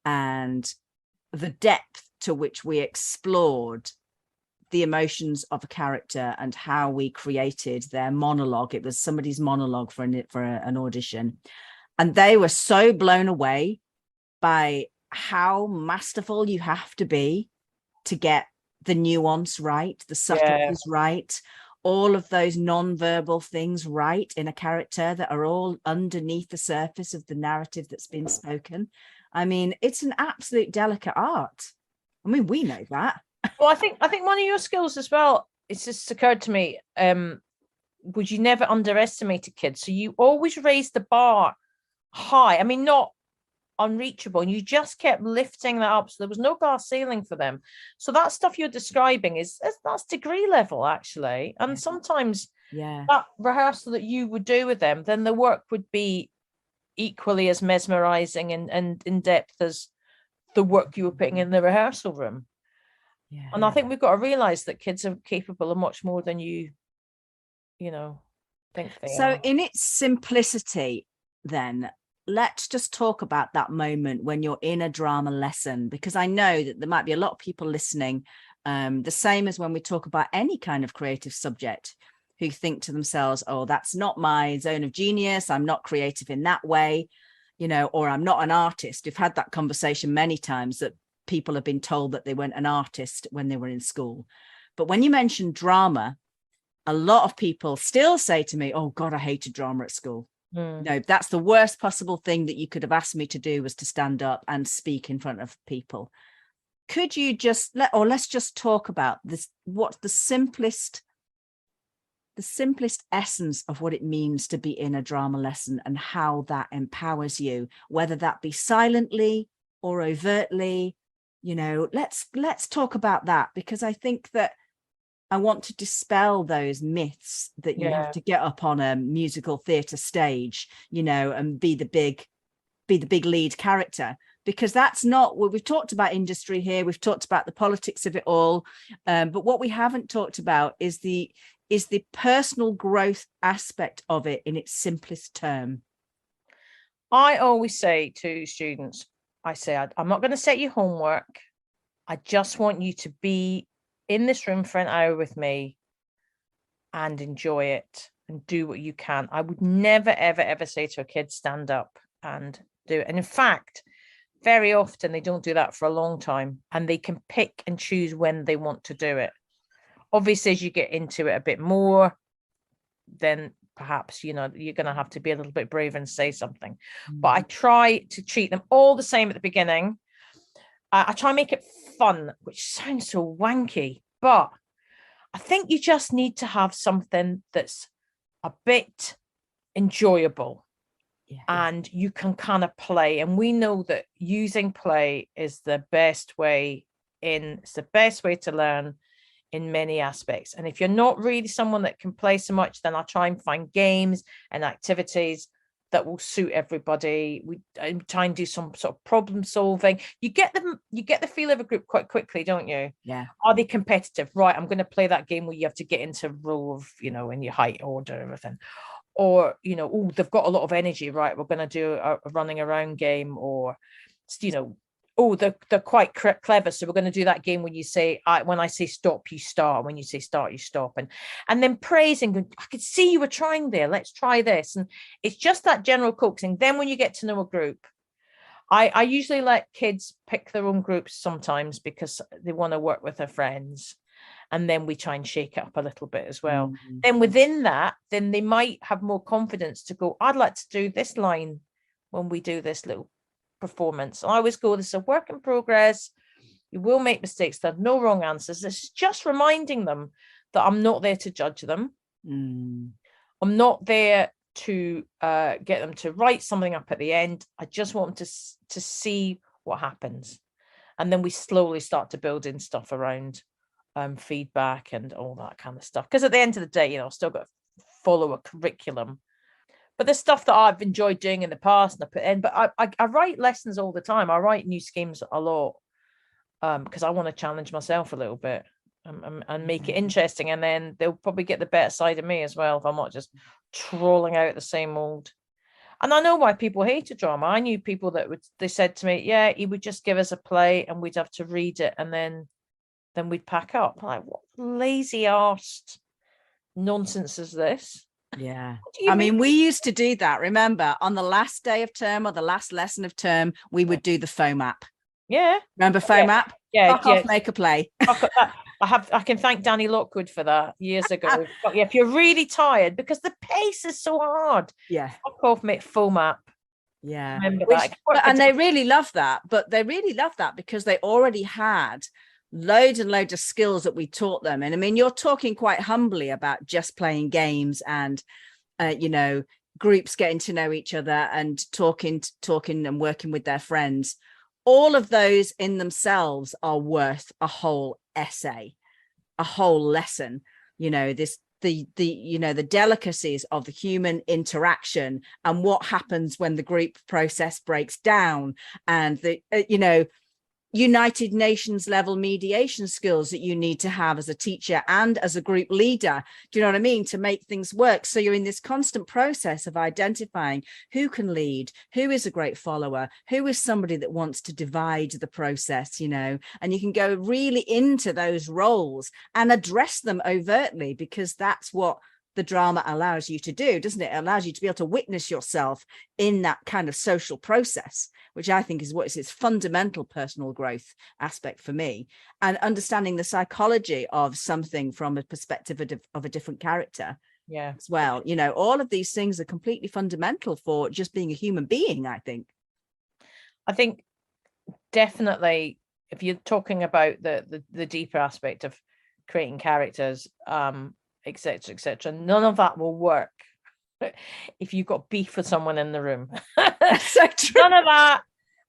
and the depth to which we explored the emotions of a character and how we created their monologue. It was somebody's monologue for an audition. And they were so blown away by how masterful you have to be to get the nuance right, the subtleties right, all of those non-verbal things right in a character that are all underneath the surface of the narrative that's been spoken. I mean, it's an absolute delicate art. I mean, we know that. Well, I think one of your skills as well, it's just occurred to me, would you never underestimate a kid. So you always raise the bar high. I mean, not unreachable, and you just kept lifting that up, so there was no glass ceiling for them. So that stuff you're describing that's degree level actually. And sometimes that rehearsal that you would do with them, then the work would be equally as mesmerizing and in depth as the work you were putting in the rehearsal room. Yeah. And I think we've got to realize that kids are capable of much more than you think they so are. In its simplicity, then let's just talk about that moment when you're in a drama lesson, because I know that there might be a lot of people listening, the same as when we talk about any kind of creative subject, who think to themselves, oh, that's not my zone of genius, I'm not creative in that way, or I'm not an artist. We've had that conversation many times, that people have been told that they weren't an artist when they were in school. But when you mention drama, a lot of people still say to me, oh God, I hated drama at school. That's the worst possible thing that you could have asked me to do, was to stand up and speak in front of people. Could you just let's just talk about this, what's the simplest essence of what it means to be in a drama lesson, and how that empowers you, whether that be silently or overtly. Let's talk about that, because I think that I want to dispel those myths that you have to get up on a musical theatre stage, and be the big lead character, because that's not what we've talked about. Industry here, we've talked about the politics of it all, but what we haven't talked about is the personal growth aspect of it in its simplest term. I always say to students, I'm not going to set you homework. I just want you to be in this room for an hour with me and enjoy it and do what you can. I would never, ever, ever say to a kid, stand up and do it. And in fact, very often they don't do that for a long time, and they can pick and choose when they want to do it. Obviously, as you get into it a bit more, then perhaps, you're going to have to be a little bit brave and say something. But I try to treat them all the same at the beginning. I try and make it fun, which sounds so wanky, but I think you just need to have something that's a bit enjoyable, and you can kind of play. And we know that using play is the best way to learn in many aspects. And if you're not really someone that can play so much, then I'll try and find games and activities that will suit everybody. We try and do some sort of problem solving. You get the feel of a group quite quickly, don't you? Yeah. Are they competitive? Right, I'm going to play that game where you have to get into a row of, in your height order and everything. Or, oh, they've got a lot of energy, right? We're going to do a running around game. Or, oh, they're quite clever, so we're going to do that game when you say, when I say stop, you start. When you say start, you stop. And then praising, I could see you were trying there. Let's try this. And it's just that general coaxing. Then when you get to know a group, I usually let kids pick their own groups sometimes, because they want to work with their friends. And then we try and shake it up a little bit as well. Then within that, then they might have more confidence to go, I'd like to do this line when we do this little performance. I always go, this is a work in progress. You will make mistakes. There are no wrong answers. It's just reminding them that I'm not there to judge them. I'm not there to get them to write something up at the end. I just want them to see what happens. And then we slowly start to build in stuff around feedback and all that kind of stuff. Because at the end of the day, I've still got to follow a curriculum. But there's stuff that I've enjoyed doing in the past and I put in. But I write lessons all the time. I write new schemes a lot, because I want to challenge myself a little bit and make it interesting. And then they'll probably get the better side of me as well, if I'm not just trolling out the same old. And I know why people hated drama. I knew people they said to me, yeah, he would just give us a play and we'd have to read it and then we'd pack up. I'm like, what lazy arsed nonsense is this? Yeah. I mean, we used to do that. Remember, on the last day of term or the last lesson of term, we would do the FOMAP. Yeah. Remember FOMAP? Yeah. Fuck off, make a play. I can thank Danny Lockwood for that years ago. But yeah, if you're really tired, because the pace is so hard. Yeah. Fuck off, make FOMAP. Yeah. Remember that. And they really love that. But they really love that because they already had loads and loads of skills that we taught them. And I mean, you're talking quite humbly about just playing games and groups getting to know each other and talking and working with their friends. All of those in themselves are worth a whole essay, a whole lesson. This the the delicacies of the human interaction and what happens when the group process breaks down, and the United Nations level mediation skills that you need to have as a teacher and as a group leader. Do you know what I mean? To make things work. So you're in this constant process of identifying who can lead, who is a great follower, who is somebody that wants to divide the process, and you can go really into those roles and address them overtly, because that's what the drama allows you to do, doesn't it? It allows you to be able to witness yourself in that kind of social process, which I think is what is its fundamental personal growth aspect for me. And understanding the psychology of something from a perspective of a different character as well. All of these things are completely fundamental for just being a human being, I think. I think definitely, if you're talking about the deeper aspect of creating characters, etc., etc., none of that will work if you've got beef with someone in the room. So true. None of that,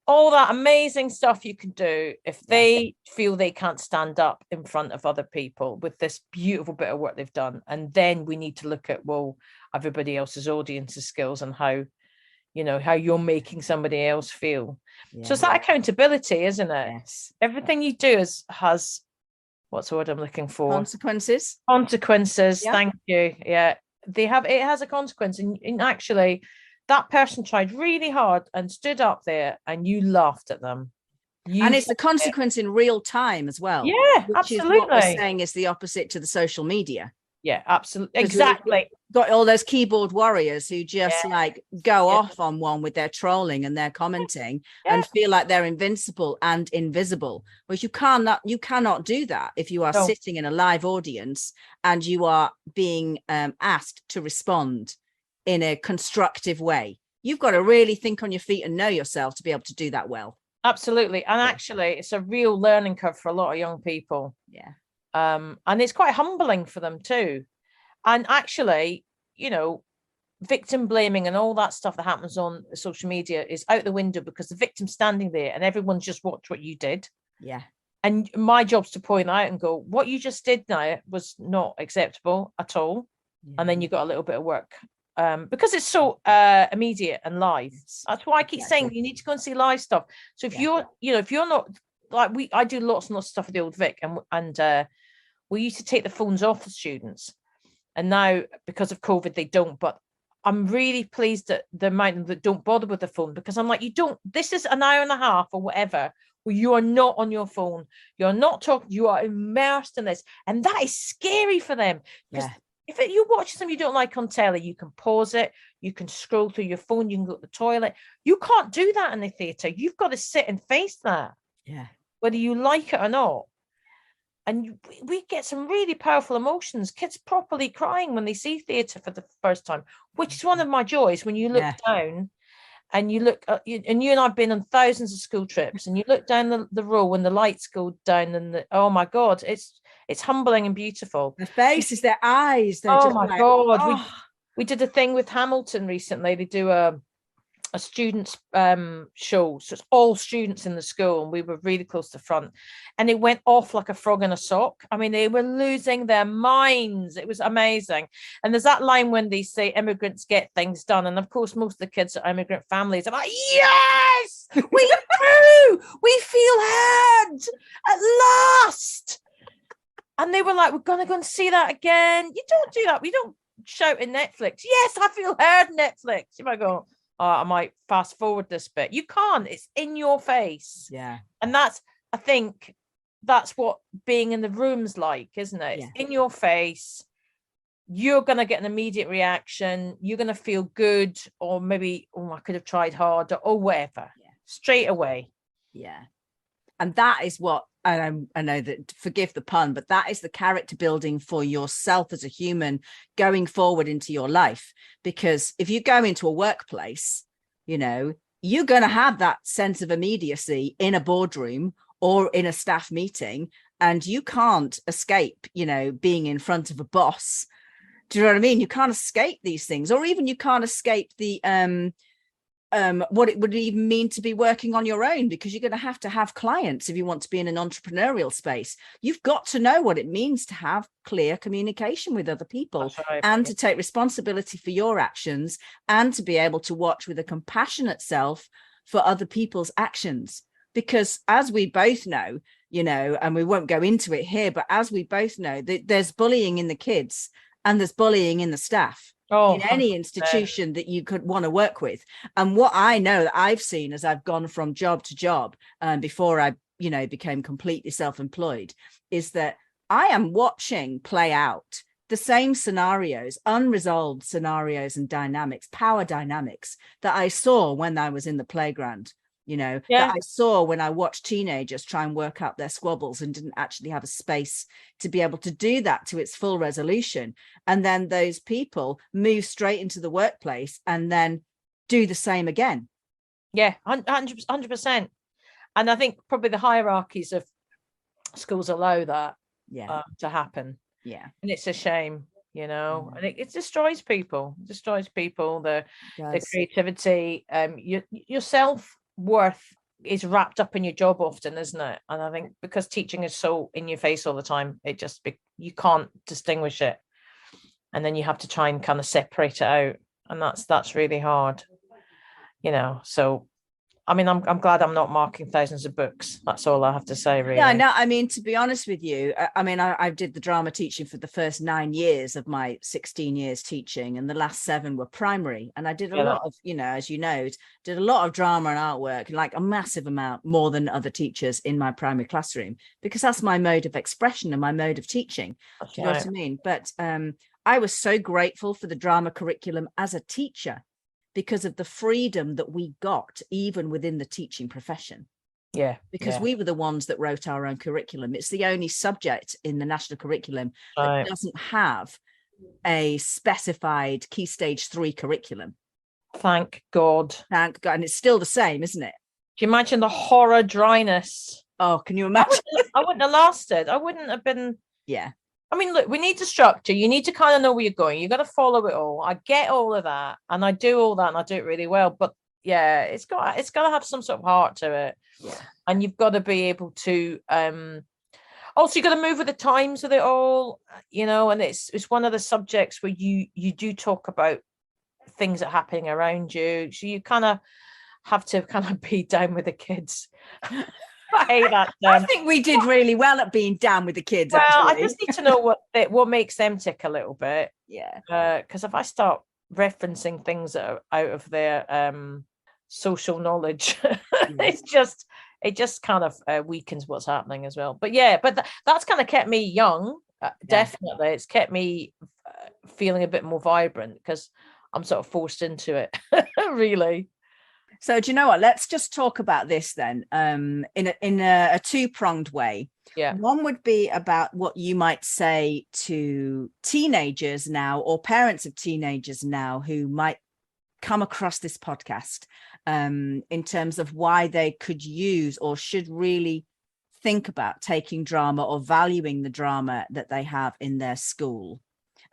all that amazing stuff you can do, if they feel they can't stand up in front of other people with this beautiful bit of work they've done. And then we need to look at, well, everybody else's audience's skills and how you're making somebody else feel. So it's that accountability, isn't it? Yes. Everything you do has, what's the word I'm looking for? Consequences. Yep. Thank you. Yeah, it has a consequence. And actually, that person tried really hard and stood up there and you laughed at them. And it's the consequence in real time as well. Yeah, which absolutely. is what we're saying is the opposite to the social media. Yeah, absolutely. Exactly. Got all those keyboard warriors who just go off on one with their trolling and their commenting and feel like they're invincible and invisible. Whereas you cannot do that if you are sitting in a live audience and you are being asked to respond in a constructive way. You've got to really think on your feet and know yourself to be able to do that well. Absolutely. And actually, it's a real learning curve for a lot of young people. Yeah. And it's quite humbling for them too. And actually, victim blaming and all that stuff that happens on social media is out the window, because the victim's standing there and everyone's just watched what you did. Yeah. And my job's to point out and go, what you just did now was not acceptable at all. Yeah. And then you got a little bit of work. Because it's so immediate and live. That's why I keep saying you need to go and see live stuff. So if you're not like I do lots and lots of stuff with the old Vic, and we used to take the phones off the students, and now because of COVID they don't. But I'm really pleased that the amount that don't bother with the phone, because I'm like, this is an hour and a half or whatever where you are not on your phone, you're not talking, you are immersed in this, and that is scary for them. Because if you watch something you don't like on telly, you can pause it, you can scroll through your phone, you can go to the toilet. You can't do that in the theatre. You've got to sit and face that, whether you like it or not. And we get some really powerful emotions. Kids properly crying when they see theatre for the first time, which is one of my joys. When you look down and you look, and you and I've been on thousands of school trips, and you look down the row when the lights go down, and oh my God, it's humbling and beautiful. The faces, their eyes. Oh my God. Oh. We did a thing with Hamilton recently. They do a students show. So it's all students in the school, and we were really close to the front. And it went off like a frog in a sock. I mean, they were losing their minds. It was amazing. And there's that line when they say immigrants get things done. And of course, most of the kids are immigrant families. I'm like, yes, we do. We feel heard at last. And they were like, we're going to go and see that again. You don't do that. We don't shout in Netflix. Yes, I feel heard, Netflix. You might go, I might fast forward this bit. You can't. It's in your face. Yeah. And I think that's what being in the room's like, isn't it? It's in your face. You're going to get an immediate reaction. You're going to feel good, or maybe, I could have tried harder, or whatever. Yeah. Straight away. Yeah. And that is what, and I know that, forgive the pun, but that is the character building for yourself as a human going forward into your life. Because if you go into a workplace, you're going to have that sense of immediacy in a boardroom or in a staff meeting, and you can't escape, being in front of a boss. Do you know what I mean? You can't escape these things, or even you can't escape the what it would even mean to be working on your own, because you're going to have clients if you want to be in an entrepreneurial space. You've got to know what it means to have clear communication with other people, right. and to take responsibility for your actions, and to be able to watch with a compassionate self for other people's actions. Because as we both know, and we won't go into it here, but as we both know, there's bullying in the kids and there's bullying in the staff. In any institution that you could want to work with. And what I know that I've seen as I've gone from job to job, before I, became completely self-employed, is that I am watching play out the same scenarios, unresolved scenarios and dynamics, power dynamics that I saw when I was in the playground. That I saw when I watched teenagers try and work out their squabbles and didn't actually have a space to be able to do that to its full resolution. And then those people move straight into the workplace and then do the same again. Yeah, 100%. And I think probably the hierarchies of schools allow that to happen. Yeah. And it's a shame, and it destroys people. It destroys people, the creativity, your self-worth is wrapped up in your job often, isn't it? And I think because teaching is so in your face all the time, you can't distinguish it, and then you have to try and kind of separate it out, and that's really hard, so I mean, I'm glad I'm not marking thousands of books. That's all I have to say, really. Yeah, no, I mean, to be honest with you, I did the drama teaching for the first 9 years of my 16 years teaching, and the last 7 were primary. And I did a lot of, as you know, did a lot of drama and artwork, like a massive amount more than other teachers in my primary classroom, because that's my mode of expression and my mode of teaching. Do you know what I mean? But I was so grateful for the drama curriculum as a teacher, because of the freedom that we got even within the teaching profession. Yeah. Because we were the ones that wrote our own curriculum. It's the only subject in the national curriculum that doesn't have a specified Key Stage 3 curriculum. Thank God. Thank God. And it's still the same, isn't it? Do you imagine the horror dryness? Oh, can you imagine? I wouldn't have lasted. I wouldn't have been. Yeah. I mean, look, we need the structure. You need to kind of know where you're going. You got to follow it all. I get all of that, and I do all that, and I do it really well. But yeah, it's got to have some sort of heart to it, and you've got to be able to. Also, you got to move with the times with it all, And it's one of the subjects where you do talk about things that are happening around you, so you kind of have to kind of be down with the kids. I hate that. I think we did really well at being down with the kids. Well, actually. I just need to know what makes them tick a little bit. Yeah. Because if I start referencing things that are out of their social knowledge, it just kind of weakens what's happening as well. But that's kind of kept me young. Definitely, it's kept me feeling a bit more vibrant because I'm sort of forced into it. Really. So do you know what? Let's just talk about this then, in a two-pronged way. Yeah. One would be about what you might say to teenagers now, or parents of teenagers now, who might come across this podcast, in terms of why they could use or should really think about taking drama or valuing the drama that they have in their school.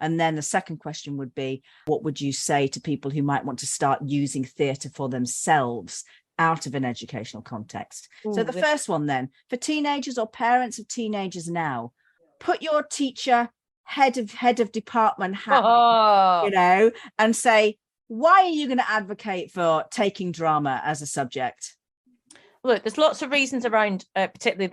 And then the second question would be, what would you say to people who might want to start using theatre for themselves out of an educational context? Ooh, so the first one then, for teenagers or parents of teenagers now, put your teacher head of department hat, and say, why are you going to advocate for taking drama as a subject? Look, there's lots of reasons around, particularly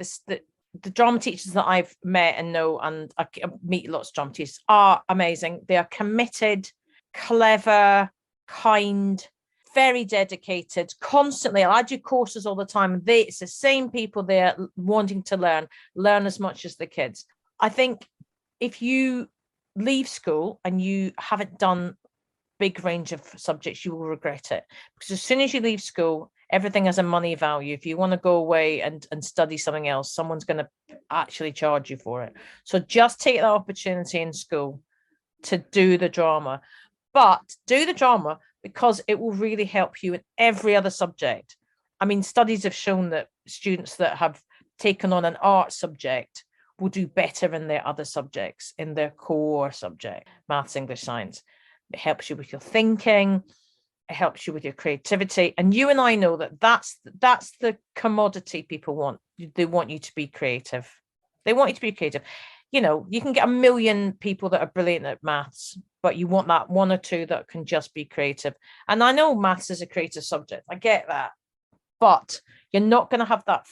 the drama teachers that I've met and know, and I meet lots of drama teachers, are amazing. They are committed, clever, kind, very dedicated, constantly. I do courses all the time. It's the same people there wanting to learn as much as the kids. I think if you leave school and you haven't done big range of subjects, you will regret it, because as soon as you leave school, everything has a money value. If you want to go away and study something else, someone's going to actually charge you for it. So just take that opportunity in school to do the drama, but do the drama because it will really help you in every other subject. I mean, studies have shown that students that have taken on an art subject will do better in their other subjects, in their core subject, maths, English, science. It helps you with your thinking. It helps you with your creativity. And you and I know that that's the commodity people want. They want you to be creative. They want you to be creative. You know, you can get a million people that are brilliant at maths, but you want that one or two that can just be creative. And I know maths is a creative subject. I get that. But you're not going to have that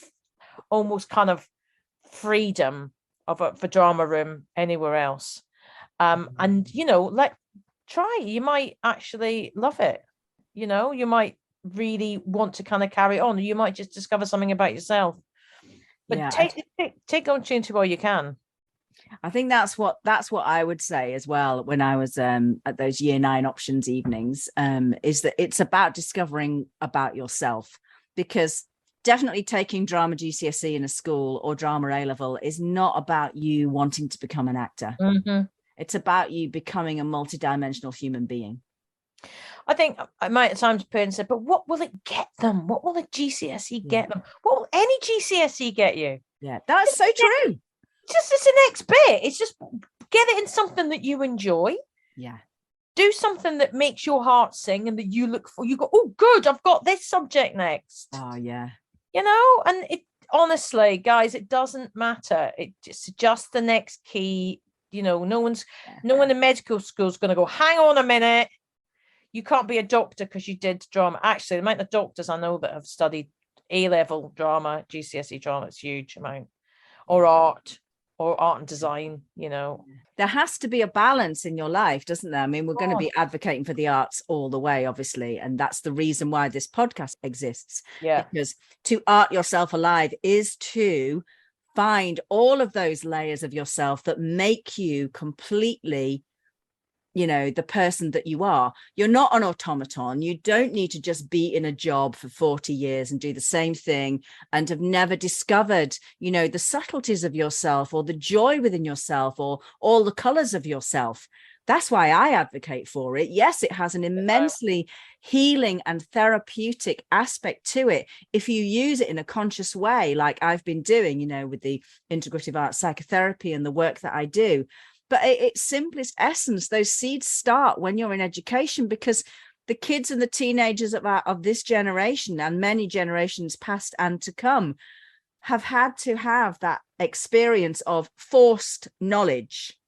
almost kind of freedom of a drama room anywhere else. And, you know, try. You might actually love it. You know, you might really want to kind of carry on. You might just discover something about yourself. But take opportunity while you can. I think that's what I would say as well when I was at those year 9 options evenings, is that it's about discovering about yourself, because definitely taking drama GCSE in a school or drama A-level is not about you wanting to become an actor. Mm-hmm. It's about you becoming a multidimensional human being. I think I might at times parents say, but what will it get them? What will a GCSE get them? What will any GCSE get you? Yeah, that's so true. It's the next bit. It's just get it in something that you enjoy. Yeah. Do something that makes your heart sing and that you look for. You go, oh, good, I've got this subject next. Oh, yeah. You know, and it honestly, guys, it doesn't matter. It's just the next key. You know, no one in medical school is going to go, hang on a minute. You can't be a doctor because you did drama. Actually, the amount of doctors I know that have studied A-level drama, GCSE drama, it's huge amount. Or art and design, you know. There has to be a balance in your life, doesn't there? I mean, we're going to be advocating for the arts all the way, obviously. And that's the reason why this podcast exists. Yeah. Because to art yourself alive is to find all of those layers of yourself that make you completely, you know, the person that you are. You're not an automaton. You don't need to just be in a job for 40 years and do the same thing and have never discovered, you know, the subtleties of yourself or the joy within yourself or all the colors of yourself. That's why I advocate for it. Yes, it has an immensely healing and therapeutic aspect to it if you use it in a conscious way, like I've been doing, you know, with the integrative art psychotherapy and the work that I do. But its simplest essence, those seeds start when you're in education, because the kids and the teenagers of this generation and many generations past and to come have had to have that experience of forced knowledge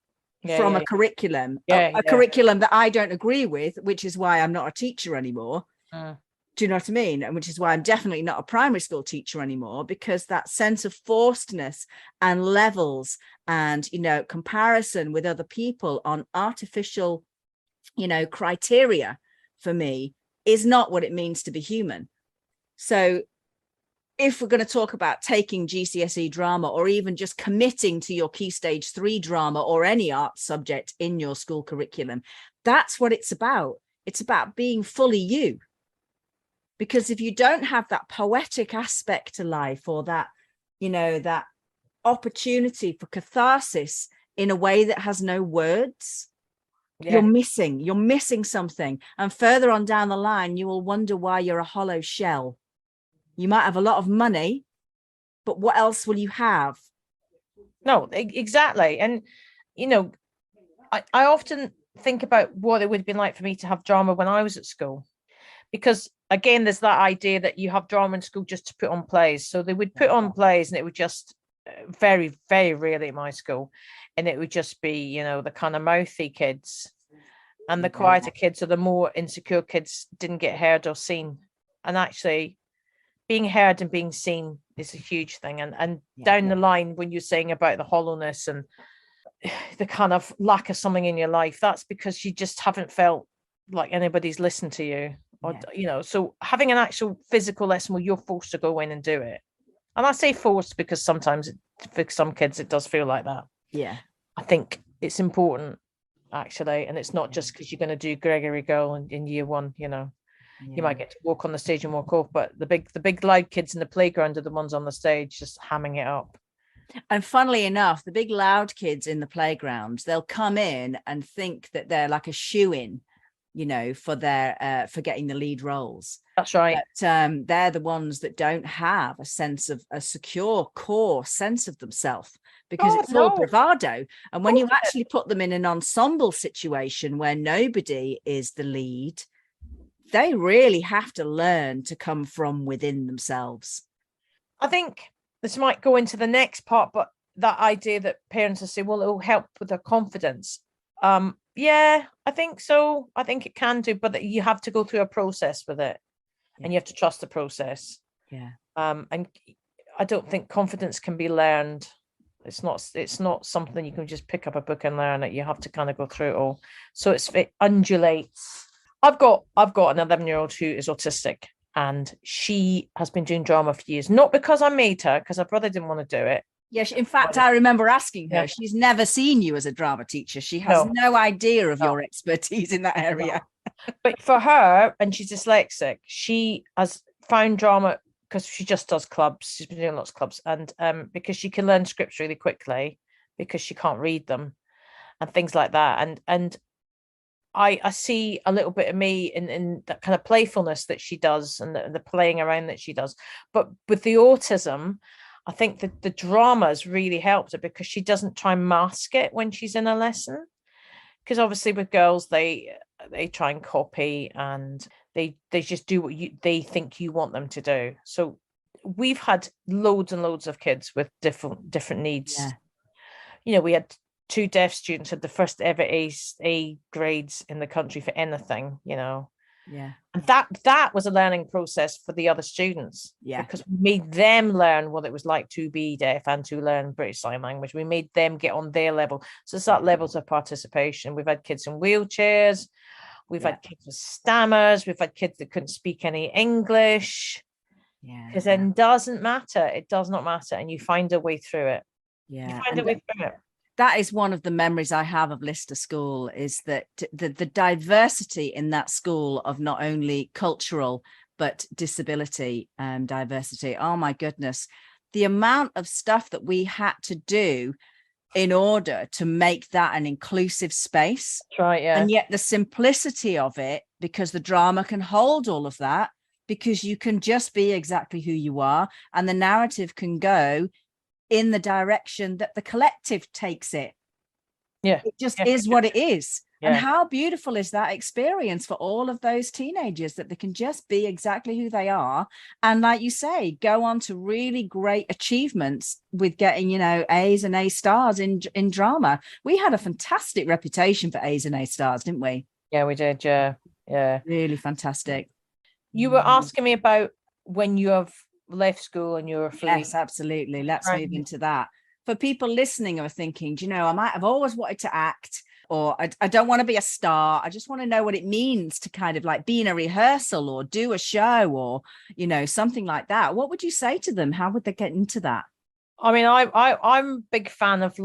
from a curriculum, a curriculum that I don't agree with, which is why I'm not a teacher anymore. Do you know what I mean? And which is why I'm definitely not a primary school teacher anymore, because that sense of forcedness and levels and, you know, comparison with other people on artificial, you know, criteria for me is not what it means to be human. So if we're going to talk about taking GCSE drama or even just committing to your Key Stage 3 drama or any art subject in your school curriculum, that's what it's about. It's about being fully you. Because if you don't have that poetic aspect to life or that, you know, that opportunity for catharsis in a way that has no words, you're missing something. And further on down the line, you will wonder why you're a hollow shell. You might have a lot of money, but what else will you have? No, exactly. And, you know, I often think about what it would have been like for me to have drama when I was at school. Because, again, there's that idea that you have drama in school just to put on plays. So they would put on plays and it would just very, very rarely at my school. And it would just be, you know, the kind of mouthy kids and the quieter kids or the more insecure kids didn't get heard or seen. And actually being heard and being seen is a huge thing. And down the line, when you're saying about the hollowness and the kind of lack of something in your life, that's because you just haven't felt like anybody's listened to you. Or, you know, so having an actual physical lesson where you're forced to go in and do it. And I say forced because sometimes for some kids it does feel like that. Yeah. I think it's important, actually. And it's not just because you're going to do Gregory Girl in year 1, you know. You might get to walk on the stage and walk off, but the big loud kids in the playground are the ones on the stage just hamming it up. And funnily enough, the big loud kids in the playground, they'll come in and think that they're like a shoe-in, you know, for their for getting the lead roles. That's right. But they're the ones that don't have a sense of a secure core sense of themselves, because it's all bravado. And when you actually put them in an ensemble situation where nobody is the lead, they really have to learn to come from within themselves. I think this might go into the next part, but that idea that parents will say, well, it will help with their confidence. Yeah, I think so. I think it can do, but you have to go through a process with it, and you have to trust the process. Yeah. And I don't think confidence can be learned. It's not something you can just pick up a book and learn it. You have to kind of go through it all. So it undulates. I've got an 11-year-old who is autistic, and she has been doing drama for years. Not because I made her, because her brother didn't want to do it. Yes, in fact, I remember asking her. Yeah. She's never seen you as a drama teacher. She has no idea of your expertise in that area. No. But for her, and she's dyslexic, she has found drama because she just does clubs. She's been doing lots of clubs, and because she can learn scripts really quickly because she can't read them and things like that. And I see a little bit of me in that kind of playfulness that she does, and the playing around that she does. But with the autism, I think that the drama has really helped her, because she doesn't try and mask it when she's in a lesson. Because obviously with girls, they try and copy, and they just do what they think you want them to do. So we've had loads and loads of kids with different needs. Yeah. We had 2 deaf students had the first ever A grades in the country for anything. Yeah. And that was a learning process for the other students. Yeah. Because we made them learn what it was like to be deaf and to learn British Sign Language. We made them get on their level. So it's that levels of participation. We've had kids in wheelchairs. We've had kids with stammers. We've had kids that couldn't speak any English. Yeah. Because then it doesn't matter. It does not matter. And you find a way through it. Yeah. You find a way through it. That is one of the memories I have of Lister School, is that the diversity in that school of not only cultural, but disability diversity. Oh, my goodness. The amount of stuff that we had to do in order to make that an inclusive space. That's right, yeah. And yet the simplicity of it, because the drama can hold all of that, because you can just be exactly who you are, and the narrative can go in the direction that the collective takes it. Yeah, it just is what it is. Yeah. And how beautiful is that experience for all of those teenagers, that they can just be exactly who they are, and like you say, go on to really great achievements with getting A's and A stars in drama. We had a fantastic reputation for A's and A stars, didn't we? Yeah, we did. Yeah Really fantastic. You were asking me about when you have left school and you're free. Yes, absolutely. Let's move into that. For people listening who are thinking, I might have always wanted to act, or I don't want to be a star. I just want to know what it means to kind of like be in a rehearsal or do a show, or, something like that. What would you say to them? How would they get into that? I mean, I'm a big fan of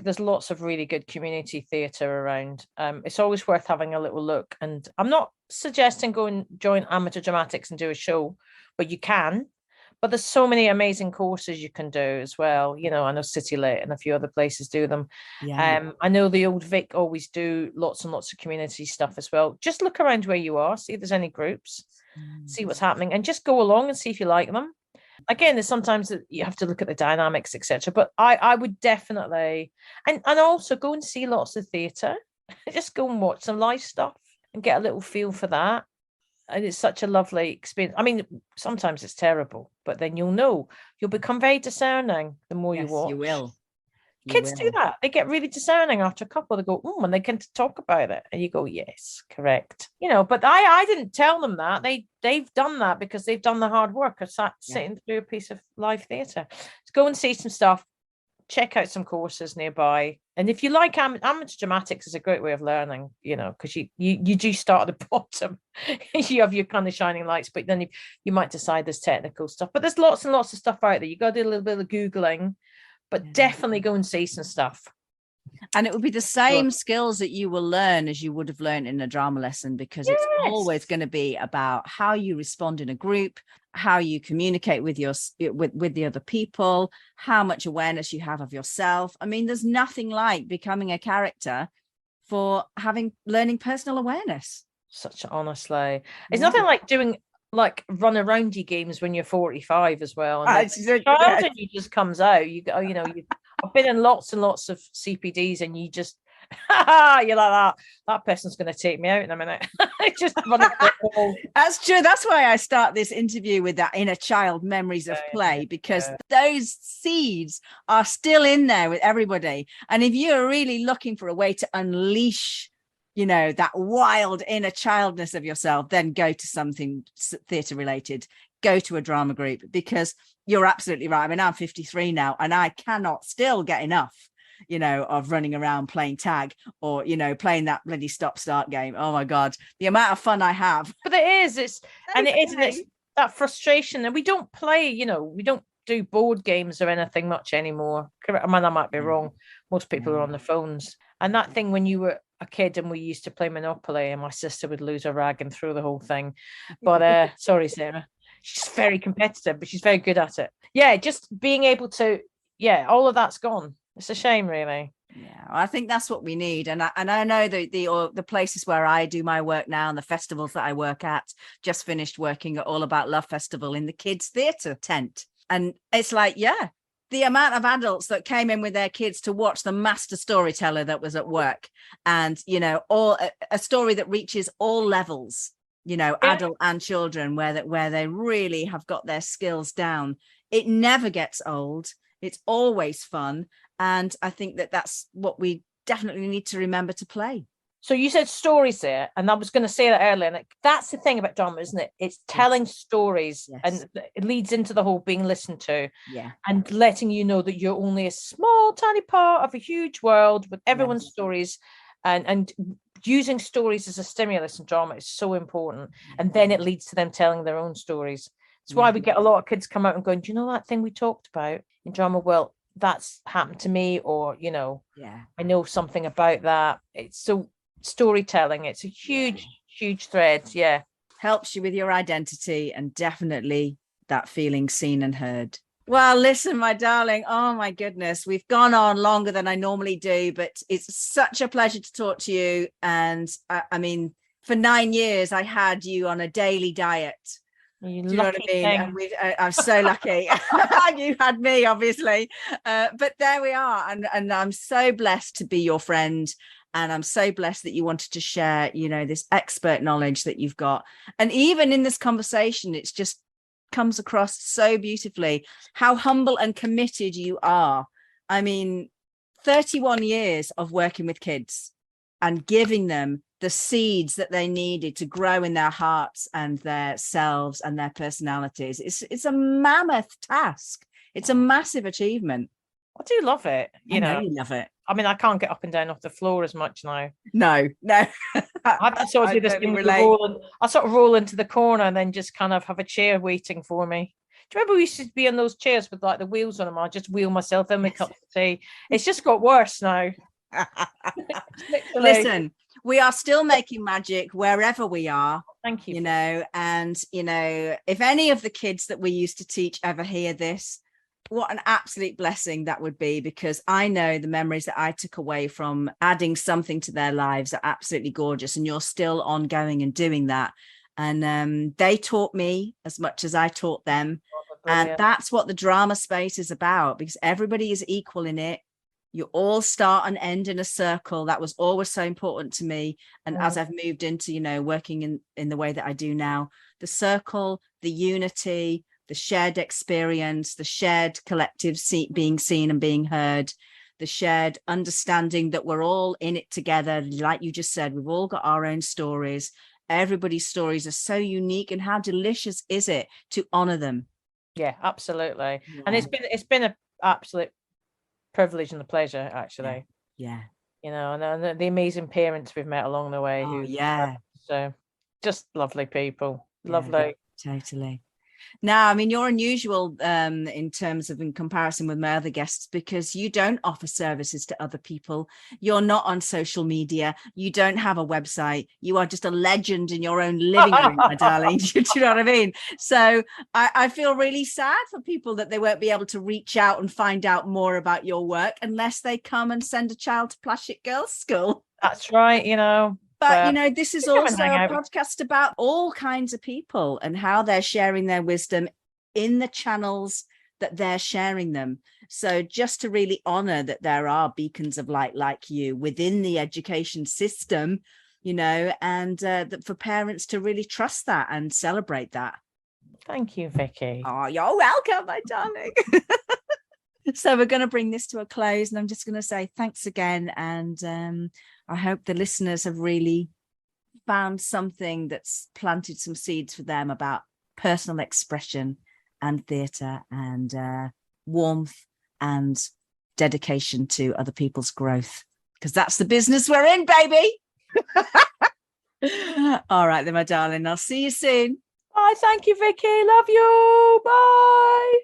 there's lots of really good community theatre around. It's always worth having a little look. And I'm not suggesting go and join amateur dramatics and do a show, but you can. But there's so many amazing courses you can do as well. I know City Lit and a few other places do them. Yeah. I know the old Vic always do lots and lots of community stuff as well. Just look around where you are, see if there's any groups, see what's happening, and just go along and see if you like them. Again, there's sometimes that you have to look at the dynamics, etc. But I would definitely, and also go and see lots of theatre. Just go and watch some live stuff and get a little feel for that. And it's such a lovely experience. I mean, sometimes it's terrible, but then you'll become very discerning the more you watch. You will. Kids do that. They get really discerning after a couple. They go, and they can talk about it. And you go, yes, correct. But I didn't tell them that. They've done that because they've done the hard work of sitting through a piece of live theatre. So go and see some stuff. Check out some courses nearby. And if you like amateur dramatics, is a great way of learning, because you do start at the bottom. You have your kind of shining lights, but then you might decide there's technical stuff. But there's lots and lots of stuff out there. You got to do a little bit of Googling, but definitely go and see some stuff. And it would be the same skills that you will learn as you would have learned in a drama lesson, because it's always going to be about how you respond in a group, how you communicate with with the other people, how much awareness you have of yourself. I mean, there's nothing like becoming a character for learning personal awareness. Honestly, it's nothing like doing like run around you games when you're 45 as well. And the child in you just comes out. I've been in lots and lots of CPDs, and You're like that person's going to take me out in a minute. Just run up the wall. That's true. That's why I start this interview with that inner child memories of play, because those seeds are still in there with everybody. And if you're really looking for a way to unleash, that wild inner childness of yourself, then go to something theatre related, go to a drama group, because you're absolutely right. I mean, I'm 53 now and I cannot still get enough of running around playing tag or, playing that bloody stop-start game. Oh my God, the amount of fun I have. But it's that frustration. And we don't play, we don't do board games or anything much anymore. I mean, I might be wrong. Most people are on their phones. And that thing when you were a kid and we used to play Monopoly and my sister would lose her rag and throw the whole thing. But sorry, Sarah. She's very competitive, but she's very good at it. Yeah, just being able to, all of that's gone. It's a shame, really. Yeah, I think that's what we need. And I know the places where I do my work now and the festivals that I work at, just finished working at All About Love Festival in the kids' theatre tent. And it's like, the amount of adults that came in with their kids to watch the master storyteller that was at work, and, all a story that reaches all levels, adult and children, where they really have got their skills down. It never gets old. It's always fun. And I think that's what we definitely need to remember to play. So you said stories there, and I was going to say that earlier. And that's the thing about drama, isn't it? It's telling stories, and it leads into the whole being listened to, and letting you know that you're only a small, tiny part of a huge world with everyone's stories, and using stories as a stimulus in drama is so important. And then it leads to them telling their own stories. That's why we get a lot of kids come out and going, do you know that thing we talked about in drama? Well, that's happened to me, or I know something about that. It's so storytelling, it's a huge thread. Helps you with your identity, and definitely that feeling seen and heard. Well, listen, my darling, oh my goodness, we've gone on longer than I normally do, but it's such a pleasure to talk to you. And I mean, for 9 years I had you on a daily diet. Do you know what I mean? And I'm so lucky. You had me, obviously, but there we are. And I'm so blessed to be your friend. And I'm so blessed that you wanted to share, this expert knowledge that you've got. And even in this conversation, it's just comes across so beautifully how humble and committed you are. I mean, 31 years of working with kids and giving them the seeds that they needed to grow in their hearts and their selves and their personalities. It's a mammoth task. It's a massive achievement. I do love it. You love it. I mean, I can't get up and down off the floor as much now. No. I sort of do this thing with I sort of roll into the corner and then just kind of have a chair waiting for me. Do you remember we used to be on those chairs with like the wheels on them? I just wheel myself in my cup of tea. It's just got worse now. Listen, we are still making magic wherever we are. Thank you. And if any of the kids that we used to teach ever hear this, what an absolute blessing that would be, because I know the memories that I took away from adding something to their lives are absolutely gorgeous, and you're still ongoing and doing that. And they taught me as much as I taught them. And that's what the drama space is about, because everybody is equal in it. You all start and end in a circle. That was always so important to me. And as I've moved into, working in the way that I do now, the circle, the unity, the shared experience, the shared collective being seen and being heard, the shared understanding that we're all in it together. Like you just said, we've all got our own stories. Everybody's stories are so unique, and how delicious is it to honor them? Yeah, absolutely. Yeah. And it's been an absolute privilege and a pleasure, actually. Yeah. And the amazing parents we've met along the way. So just lovely people. Lovely. Totally. Now, I mean, you're unusual in terms of in comparison with my other guests, because you don't offer services to other people. You're not on social media. You don't have a website. You are just a legend in your own living room, my darling. Do you know what I mean? So I feel really sad for people that they won't be able to reach out and find out more about your work unless they come and send a child to Plastic Girls School. That's right, But, this is also a podcast about all kinds of people and how they're sharing their wisdom in the channels that they're sharing them. So just to really honor that there are beacons of light like you within the education system, you know, and that for parents to really trust that and celebrate that. Thank you, Vikki. Oh, you're welcome, my darling. So we're going to bring this to a close, and I'm just going to say thanks again. And I hope the listeners have really found something that's planted some seeds for them about personal expression and theatre and warmth and dedication to other people's growth, because that's the business we're in, baby. All right then, my darling, I'll see you soon. Bye. Thank you, Vikki. Love you. Bye.